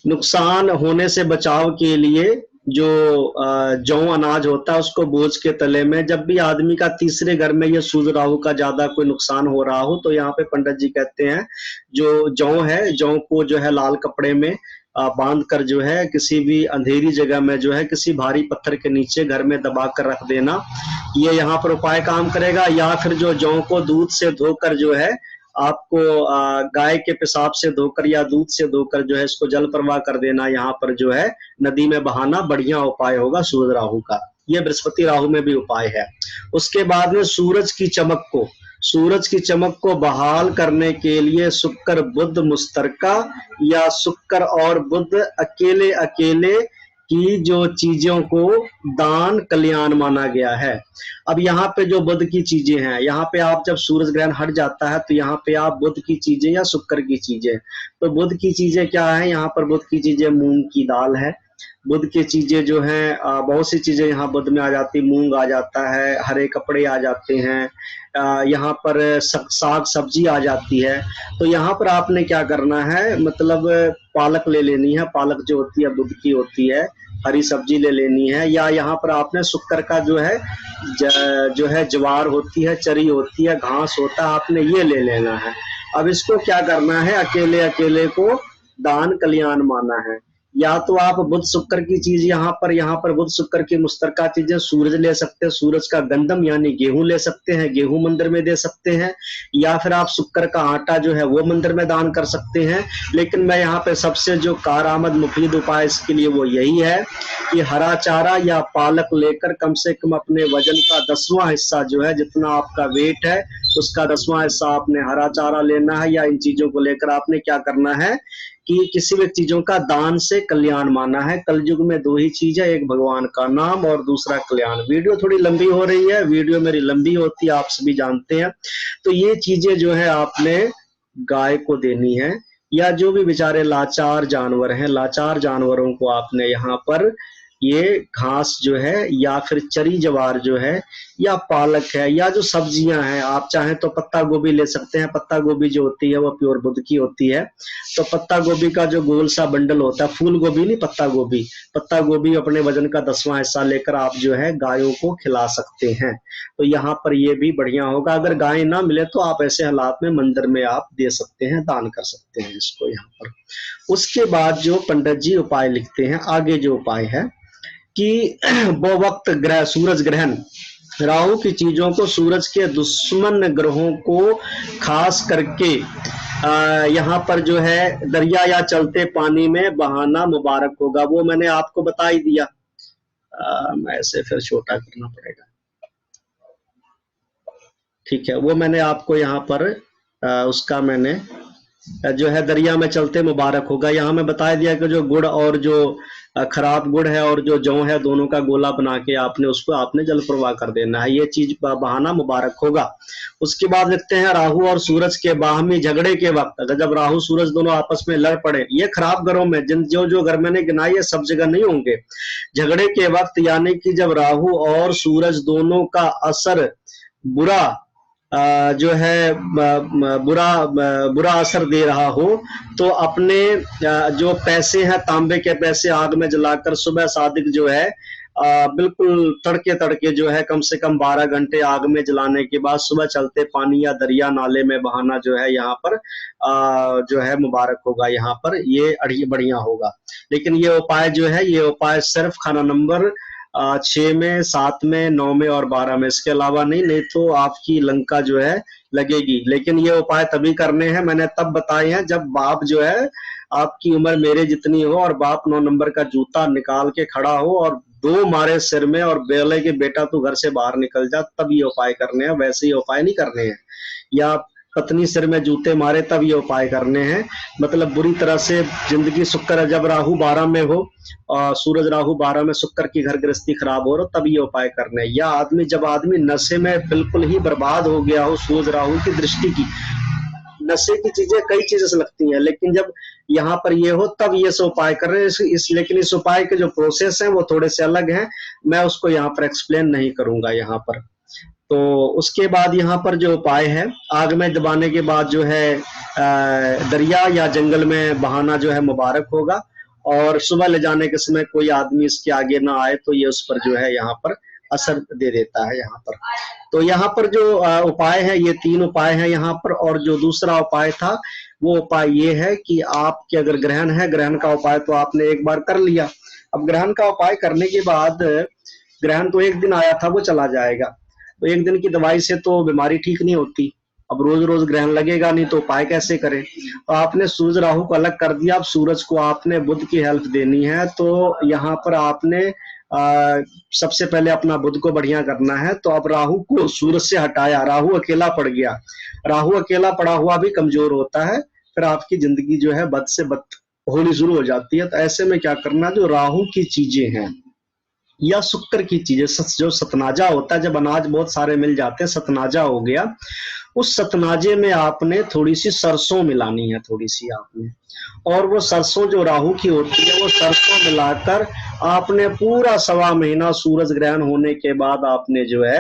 नुकसान होने से बचाव के लिए जो जौ अनाज होता है उसको बोझ के तले में, जब भी आदमी का तीसरे घर में ये सूझ राहु का ज्यादा कोई नुकसान हो रहा हो तो यहाँ पे पंडित जी कहते हैं जो जौ है, जौ को जो है लाल कपड़े में बांध कर जो है किसी भी अंधेरी जगह में जो है किसी भारी पत्थर के नीचे घर में दबा कर रख देना, ये यहाँ पर उपाय काम करेगा। या फिर जो जौ को दूध से धोकर जो है आपको गाय के पेशाब से धोकर या दूध से धोकर जो है इसको जल प्रवाह कर देना, यहाँ पर जो है नदी में बहाना, बढ़िया उपाय होगा सूरज राहु का। ये बृहस्पति राहु में भी उपाय है। उसके बाद में सूरज की चमक को बहाल करने के लिए शुक्र बुध मुश्तरका या शुक्र और बुध अकेले अकेले की जो चीजों को दान कल्याण माना गया है। अब यहाँ पे जो बुध की चीजें हैं, यहाँ पे आप जब सूरज ग्रहण हट जाता है तो यहाँ पे आप बुध की चीजें या शुक्र की चीजें, तो बुध की चीजें क्या है, यहाँ पर बुध की चीजें मूंग की दाल है, बुध की चीजें जो हैं बहुत सी चीजें यहाँ बुध में आ जाती, मूंग आ जाता है, हरे कपड़े आ जाते हैं, यहाँ पर साग सब्जी आ जाती है। तो यहाँ पर आपने क्या करना है, मतलब पालक ले लेनी है, पालक जो होती है बुध की होती है, हरी सब्जी ले लेनी है, या यहाँ पर आपने शुक्र का जो है ज्वार होती है, चरी होती है, घास होता है, आपने ये ले लेना है। अब इसको क्या करना है, अकेले अकेले को दान कल्याण माना है। या तो आप बुध शुक्र की चीज यहाँ पर बुध शुक्र की मुश्तरका चीजें सूरज ले सकते हैं, सूरज का गंधम यानी गेहूं ले सकते हैं, गेहूं मंदिर में दे सकते हैं, या फिर आप शुक्र का आटा जो है वो मंदिर में दान कर सकते हैं। लेकिन मैं यहाँ पे सबसे जो कारआमद मुफीद उपाय इसके लिए वो यही है कि हरा चारा या पालक लेकर कम से कम अपने वजन का 10वां हिस्सा जो है, जितना आपका वेट है उसका 10वां हिस्सा आपने हरा चारा लेना है, या इन चीजों को लेकर आपने क्या करना है कि किसी भी चीजों का दान से कल्याण माना है। कलयुग में 2 ही चीज है, एक भगवान का नाम और दूसरा कल्याण। वीडियो थोड़ी लंबी हो रही है, वीडियो मेरी लंबी होती है, आप सभी जानते हैं। तो ये चीजें जो है आपने गाय को देनी है, या जो भी बेचारे लाचार जानवर हैं, लाचार जानवरों को आपने यहाँ पर ये घास जो है या फिर चरी जवार जो है या पालक है या जो सब्जियां हैं, आप चाहें तो पत्ता गोभी ले सकते हैं। पत्ता गोभी जो होती है वो प्योर बुध की होती है, तो पत्ता गोभी का जो गोल सा बंडल होता है, फूल गोभी नहीं, पत्ता गोभी अपने वजन का 10वां हिस्सा लेकर आप जो है गायों को खिला सकते हैं। तो यहाँ पर ये भी बढ़िया होगा। अगर गाय ना मिले तो आप ऐसे हालात में मंदिर में आप दे सकते हैं, दान कर सकते हैं इसको यहाँ पर। उसके बाद जो पंडित जी उपाय लिखते हैं, आगे जो उपाय है कि वो वक्त ग्रह सूरज ग्रहण राहु की चीजों को सूरज के दुश्मन ग्रहों को खास करके यहाँ पर जो है दरिया या चलते पानी में बहाना मुबारक होगा। वो मैंने आपको बता ही दिया, मैं इसे फिर छोटा करना पड़ेगा, ठीक है। वो मैंने आपको यहाँ पर उसका मैंने जो है दरिया में चलते मुबारक होगा, यहाँ मैं बता दिया कि जो गुड़ और जो खराब गुड़ है और जो जौ है दोनों का गोला बना के आपने जल प्रवाह कर देना है, ये चीज बहाना मुबारक होगा। उसके बाद लिखते हैं राहु और सूरज के बाहमी झगड़े के वक्त, अगर जब राहु सूरज दोनों आपस में लड़ पड़े, ये खराब घरों में जो घर मैंने गिनाई है सब जगह नहीं होंगे, झगड़े के वक्त यानी कि जब राहु और सूरज दोनों का असर बुरा जो है बुरा असर दे रहा हो, तो अपने जो पैसे हैं तांबे के पैसे आग में जलाकर सुबह सादिक जो है बिल्कुल तड़के जो है कम से कम 12 घंटे आग में जलाने के बाद सुबह चलते पानी या दरिया नाले में बहाना जो है यहाँ पर जो है मुबारक होगा, यहाँ पर ये बढ़िया होगा। लेकिन ये उपाय जो है, ये उपाय सिर्फ खाना नंबर 6 में, 7 में, 9 में और 12 में, इसके अलावा नहीं तो आपकी लंका जो है लगेगी। लेकिन ये उपाय तभी करने हैं, मैंने तब बताए हैं जब बाप जो है आपकी उम्र मेरे जितनी हो और बाप 9 नंबर का जूता निकाल के खड़ा हो और 2 मारे सिर में और बोले कि बेटा तू घर से बाहर निकल जा, तब ये उपाय करने हैं, वैसे ही उपाय नहीं करने हैं। या पत्नी सिर में जूते मारे तब ये उपाय करने हैं। मतलब बुरी तरह से जिंदगी, शुक्र जब राहु 12 में हो और सूरज राहु 12 में, शुक्र की घर गृहस्थी खराब हो रहा, तब ये उपाय करने हैं। या आदमी, जब आदमी नशे में बिल्कुल ही बर्बाद हो गया हो सूरज राहु की दृष्टि की, नशे की चीजें कई चीजें से लगती हैं, लेकिन जब यहाँ पर ये हो तब ये सब उपाय कर रहे हैं। लेकिन इस उपाय के जो प्रोसेस हैं वो थोड़े से अलग हैं, मैं उसको यहाँ पर एक्सप्लेन नहीं करूंगा यहाँ पर। तो उसके बाद यहाँ पर जो उपाय है, आग में दबाने के बाद जो है दरिया या जंगल में बहाना जो है मुबारक होगा, और सुबह ले जाने के समय कोई आदमी इसके आगे ना आए तो ये उस पर जो है यहाँ पर असर दे देता है यहाँ पर। तो यहाँ पर जो उपाय है, ये 3 उपाय है यहाँ पर। और जो दूसरा उपाय था वो उपाय ये है कि आपके अगर ग्रहण है, ग्रहण का उपाय तो आपने एक बार कर लिया। अब ग्रहण का उपाय करने के बाद, ग्रहण तो एक दिन आया था वो चला जाएगा, तो एक दिन की दवाई से तो बीमारी ठीक नहीं होती। अब रोज रोज ग्रहण लगेगा नहीं तो उपाय कैसे करें। तो आपने सूरज राहु को अलग कर दिया, अब सूरज को आपने बुध की हेल्प देनी है। तो यहाँ पर आपने सबसे पहले अपना बुध को बढ़िया करना है। तो अब राहु को सूरज से हटाया, राहु अकेला पड़ गया। राहु अकेला पड़ा हुआ भी कमजोर होता है, फिर आपकी जिंदगी जो है बद से बद होनी शुरू हो जाती है। तो ऐसे में क्या करना, जो राहु की चीजें हैं या शुक्र की चीजें, जो सतनाजा होता है, जब अनाज बहुत सारे मिल जाते हैं, सतनाजा हो गया, उस सतनाजे में आपने थोड़ी सी सरसों मिलानी है, थोड़ी सी आपने। और वो सरसों जो राहु की होती है, वो सरसों मिलाकर आपने पूरा 1.25 महीना, सूरज ग्रहण होने के बाद आपने जो है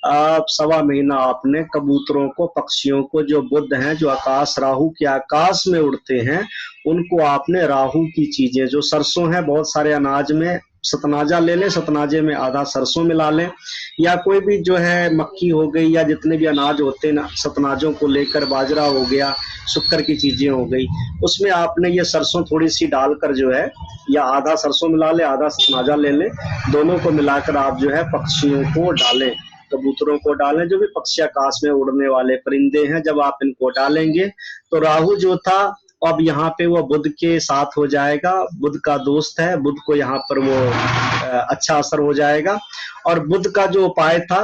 1.25 महीना आपने कबूतरों को, पक्षियों को, जो बुध हैं, जो आकाश, राहु के आकाश में उड़ते हैं, उनको आपने राहु की चीजें, जो सरसों है, बहुत सारे अनाज में सतनाजा ले लें, सतनाजे में आधा सरसों मिला लें, या कोई भी जो है मक्की हो गई, या जितने भी अनाज होते हैं सतनाजों को लेकर, बाजरा हो गया, शुक्र की चीजें हो गई, उसमें आपने ये सरसों थोड़ी सी डालकर जो है, या आधा सरसों मिला ले, आधा सतनाजा ले ले, दोनों को मिलाकर आप जो है पक्षियों को डालें, कबूतरों को डालें, जो भी पक्षी आकाश में उड़ने वाले परिंदे हैं, जब आप इनको डालेंगे तो राहु जो था अब यहाँ पे वो बुध के साथ हो जाएगा, बुध का दोस्त है, बुध को यहाँ पर वो अच्छा असर हो जाएगा। और बुध का जो उपाय था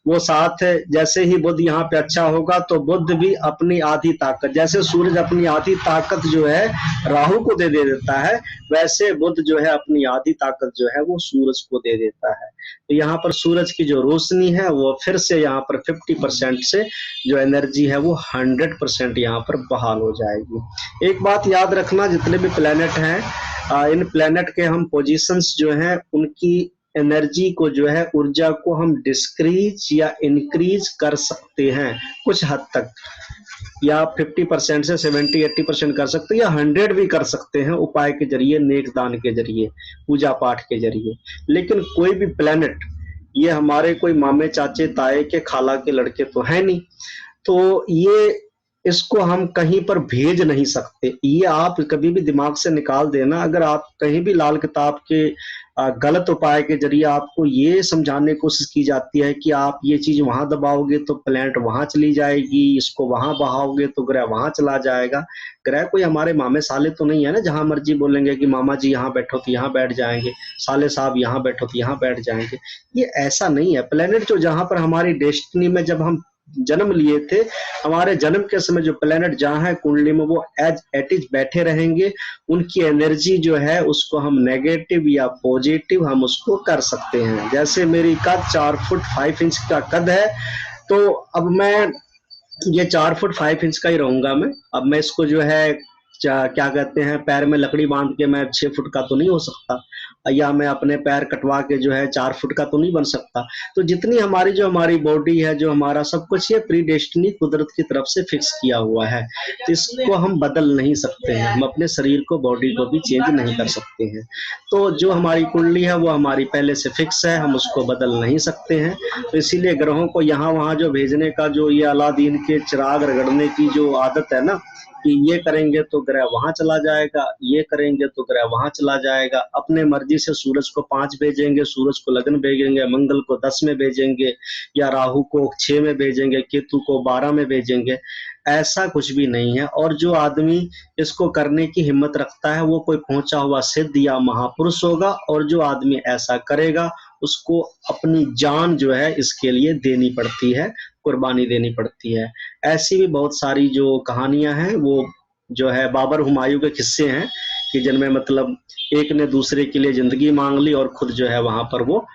वो साथ है, जैसे ही बुध यहाँ पे अच्छा होगा तो बुध भी अपनी आधी ताकत, जैसे सूरज अपनी आधी ताकत जो है राहु को दे देता है, वैसे बुध जो है अपनी आधी ताकत जो है वो सूरज को दे देता है। तो यहाँ पर सूरज की जो रोशनी है वो फिर से यहाँ पर 50% से जो एनर्जी है वो 100% यहाँ पर बहाल हो जाएगी। एक बात याद रखना, जितने भी प्लेनेट हैं, इन प्लेनेट के हम पोजीशंस जो हैं, उनकी एनर्जी को जो है, ऊर्जा को हम डिस्क्रीज या इंक्रीज कर सकते हैं कुछ हद तक, या 50% से 70-80% कर सकते हैं, या 100 भी कर सकते हैं उपाय के जरिए, नेक दान के जरिए, पूजा पाठ के जरिए। लेकिन कोई भी प्लेनेट, ये हमारे कोई मामे चाचे ताए के खाला के लड़के तो है नहीं, तो ये इसको हम कहीं पर भेज नहीं सकते। ये आप कभी भी दिमाग से निकाल देना। अगर आप कहीं भी लाल किताब के गलत उपाय के जरिए आपको ये समझाने की कोशिश की जाती है कि आप ये चीज वहां दबाओगे तो प्लैनेट वहां चली जाएगी, इसको वहां बहाओगे तो ग्रह वहां चला जाएगा। ग्रह कोई हमारे मामे साले तो नहीं है ना, जहां मर्जी बोलेंगे कि मामा जी यहाँ बैठो तो यहाँ बैठ जाएंगे, साले साहब यहाँ बैठो तो यहाँ बैठ जाएंगे। ये ऐसा नहीं है। प्लैनेट जो, जहां पर हमारी डेस्टिनी में जब हम जन्म लिए थे, हमारे जन्म के समय जो प्लेनेट जहां है कुंडली में, वो एज इट इज बैठे रहेंगे। उनकी एनर्जी जो है उसको हम नेगेटिव या पॉजिटिव हम उसको कर सकते हैं। जैसे मेरी कद 4 फुट 5 इंच का कद है, तो अब मैं ये 4 फुट 5 इंच का ही रहूंगा मैं। अब मैं इसको जो है क्या कहते हैं, पैर में लकड़ी बांध के मैं 6 फुट का तो नहीं हो सकता, या मैं अपने पैर कटवा के जो है 4 फुट का तो नहीं बन सकता। तो जितनी हमारी बॉडी है, जो हमारा सब कुछ, ये प्री डेस्टिनी कुदरत की तरफ से फिक्स किया हुआ है, तो इसको हम बदल नहीं सकते हैं। हम अपने शरीर को, बॉडी को भी चेंज नहीं कर सकते हैं। तो जो हमारी कुंडली है वो हमारी पहले से फिक्स है, हम उसको बदल नहीं सकते हैं। तो इसीलिए ग्रहों को यहाँ वहां जो भेजने का, जो ये अलादीन के चिराग रगड़ने की जो आदत है ना, कि ये करेंगे तो ग्रह वहां चला जाएगा, ये करेंगे तो ग्रह वहां चला जाएगा, अपने मर्जी से सूरज को 5 भेजेंगे, सूरज को लगन भेजेंगे, मंगल को 10 में भेजेंगे, या राहु को 6 में भेजेंगे, केतु को 12 में भेजेंगे, ऐसा कुछ भी नहीं है। और जो आदमी इसको करने की हिम्मत रखता है वो कोई पहुंचा हुआ सिद्ध या महापुरुष होगा, और जो आदमी ऐसा करेगा उसको अपनी जान जो है इसके लिए देनी पड़ती है। कुर्बानी देनी पड़ती है। ऐसी भी बहुत सारी जो कहानियां हैं वो जो है बाबर हुमायूं के किस्से हैं कि जिनमें मतलब एक ने दूसरे के लिए जिंदगी मांग ली और खुद जो है वहां पर वो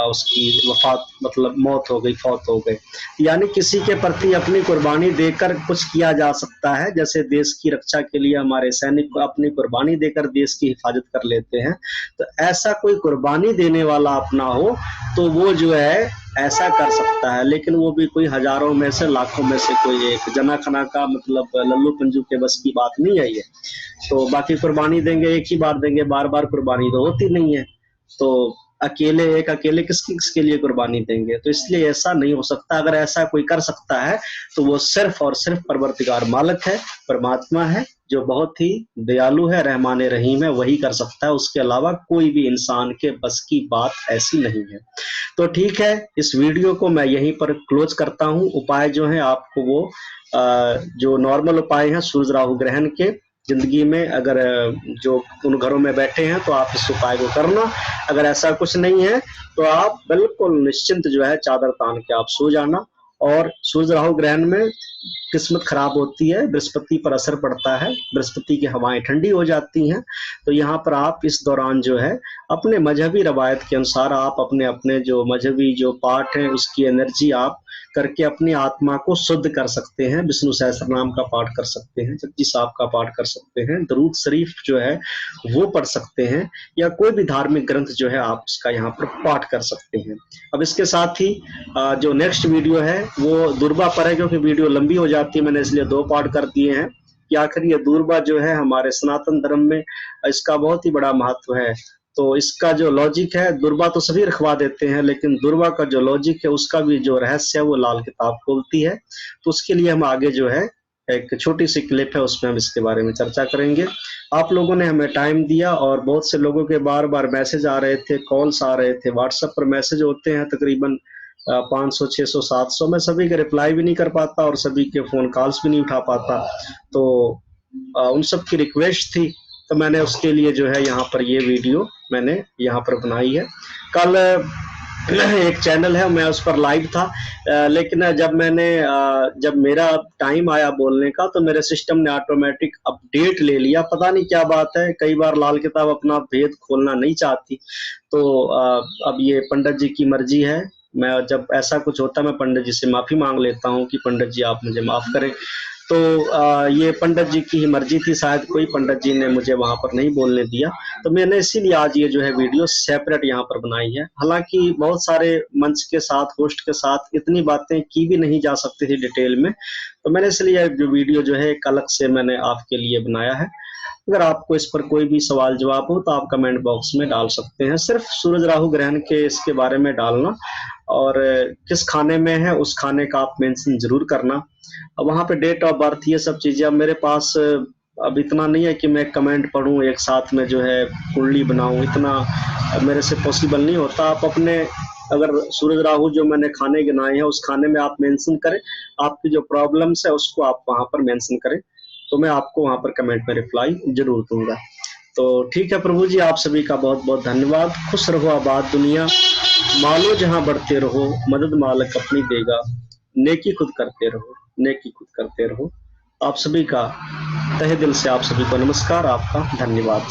उसकी वफात मतलब मौत हो गई, फौत हो गए। यानी किसी के प्रति अपनी कुर्बानी देकर कुछ किया जा सकता है, जैसे देश की रक्षा के लिए हमारे सैनिक अपनी कुर्बानी देकर देश की हिफाजत कर लेते हैं। तो ऐसा कोई कुर्बानी देने वाला अपना हो तो वो जो है ऐसा कर सकता है, लेकिन वो भी कोई हजारों में से लाखों में से कोई एक जना खना का मतलब लल्लू पंजू के बस की बात नहीं है ये। तो बाकी कुर्बानी देंगे एक ही बार देंगे, बार बार कुर्बानी तो होती नहीं है। तो अकेले किसके लिए कुर्बानी देंगे? तो इसलिए ऐसा नहीं हो सकता। अगर ऐसा कोई कर सकता है तो वो सिर्फ और सिर्फ परवरदिगार मालिक है, परमात्मा है, जो बहुत ही दयालु है, रहमान रहीम है, वही कर सकता है। उसके अलावा कोई भी इंसान के बस की बात ऐसी नहीं है। तो ठीक है, इस वीडियो को मैं यहीं पर क्लोज करता हूँ। उपाय जो है आपको वो जो नॉर्मल उपाय हैं सूरज राहु ग्रहण के जिंदगी में, अगर जो उन घरों में बैठे हैं तो आप इस उपाय को करना। अगर ऐसा कुछ नहीं है तो आप बिल्कुल निश्चिंत जो है चादर तान के आप सो जाना। और सूरज राहु ग्रहण में किस्मत खराब होती है, बृहस्पति पर असर पड़ता है, बृहस्पति की हवाएं ठंडी हो जाती हैं। तो यहाँ पर आप इस दौरान जो है अपने मजहबी रवायत के अनुसार आप अपने अपने जो मजहबी जो पाठ है उसकी एनर्जी आप करके अपनी आत्मा को शुद्ध कर सकते हैं। विष्णु सहस्त्रनाम का पाठ कर सकते हैं, जपजी साहब का पाठ कर सकते हैं, दरूद शरीफ जो है वो पढ़ सकते हैं, या कोई भी धार्मिक ग्रंथ जो है आप उसका यहाँ पर पाठ कर सकते हैं। अब इसके साथ ही जो नेक्स्ट वीडियो है वो दुर्बा पर है, क्योंकि वीडियो लंबी हो जाती है, मैंने इसलिए 2 पार्ट कर दिए हैं कि आखिर ये दुर्बा जो है हमारे सनातन धर्म में इसका बहुत ही बड़ा महत्व है। तो इसका जो लॉजिक है, दुर्बा तो सभी रखवा देते हैं, लेकिन दुर्बा का जो लॉजिक है उसका भी जो रहस्य है वो लाल किताब खोलती है। तो उसके लिए हम आगे जो है एक छोटी सी क्लिप है उसमें हम इसके बारे में चर्चा करेंगे। आप लोगों ने हमें टाइम दिया और बहुत से लोगों के बार बार मैसेज आ रहे थे, कॉल्स आ रहे थे, व्हाट्सएप पर मैसेज होते हैं तकरीबन 500 600 700। मैं सभी के रिप्लाई भी नहीं कर पाता और सभी के फोन कॉल्स भी नहीं उठा पाता। तो उन सब की रिक्वेस्ट थी, तो मैंने उसके लिए जो है यहाँ पर ये वीडियो मैंने यहाँ पर बनाई है। कल एक चैनल है मैं उस पर लाइव था, लेकिन जब मेरा टाइम आया बोलने का तो मेरे सिस्टम ने ऑटोमेटिक अपडेट ले लिया। पता नहीं क्या बात है, कई बार लाल किताब अपना भेद खोलना नहीं चाहती। तो अब ये पंडित जी की मर्जी है। मैं जब ऐसा कुछ होता मैं पंडित जी से माफी मांग लेता हूँ कि पंडित जी आप मुझे माफ करें। तो ये पंडित जी की ही मर्जी थी, शायद कोई पंडित जी ने मुझे वहां पर नहीं बोलने दिया। तो मैंने इसीलिए आज ये जो है वीडियो सेपरेट यहाँ पर बनाई है। हालांकि बहुत सारे मंच के साथ, होस्ट के साथ इतनी बातें की भी नहीं जा सकती थी डिटेल में, तो मैंने इसलिए जो वीडियो जो है एक अलग से मैंने आपके लिए बनाया है। अगर आपको इस पर कोई भी सवाल जवाब हो तो आप कमेंट बॉक्स में डाल सकते हैं। सिर्फ सूरज राहु ग्रहण के इसके बारे में डालना, और किस खाने में है उस खाने का आप मेंशन जरूर करना। वहां पे डेट ऑफ बर्थ ये सब चीजें अब मेरे पास अब इतना नहीं है कि मैं कमेंट पढूं एक साथ में जो है कुंडली बनाऊं, इतना मेरे से पॉसिबल नहीं होता। आप अपने अगर सूरज राहु जो मैंने खाने गिनाए हैं उस खाने में आप मेंशन करें, आपकी जो प्रॉब्लम्स है उसको आप वहां पर मेंशन करें, तो मैं आपको वहां पर कमेंट में रिप्लाई जरूर दूंगा। तो ठीक है प्रभु जी, आप सभी का बहुत बहुत धन्यवाद। खुश रहो आबाद दुनिया, मालो जहां बढ़ते रहो, मदद मालिक अपनी देगा, नेकी खुद करते रहो, नेकी खुद करते रहो। आप सभी का तहे दिल से आप सभी को नमस्कार, आपका धन्यवाद।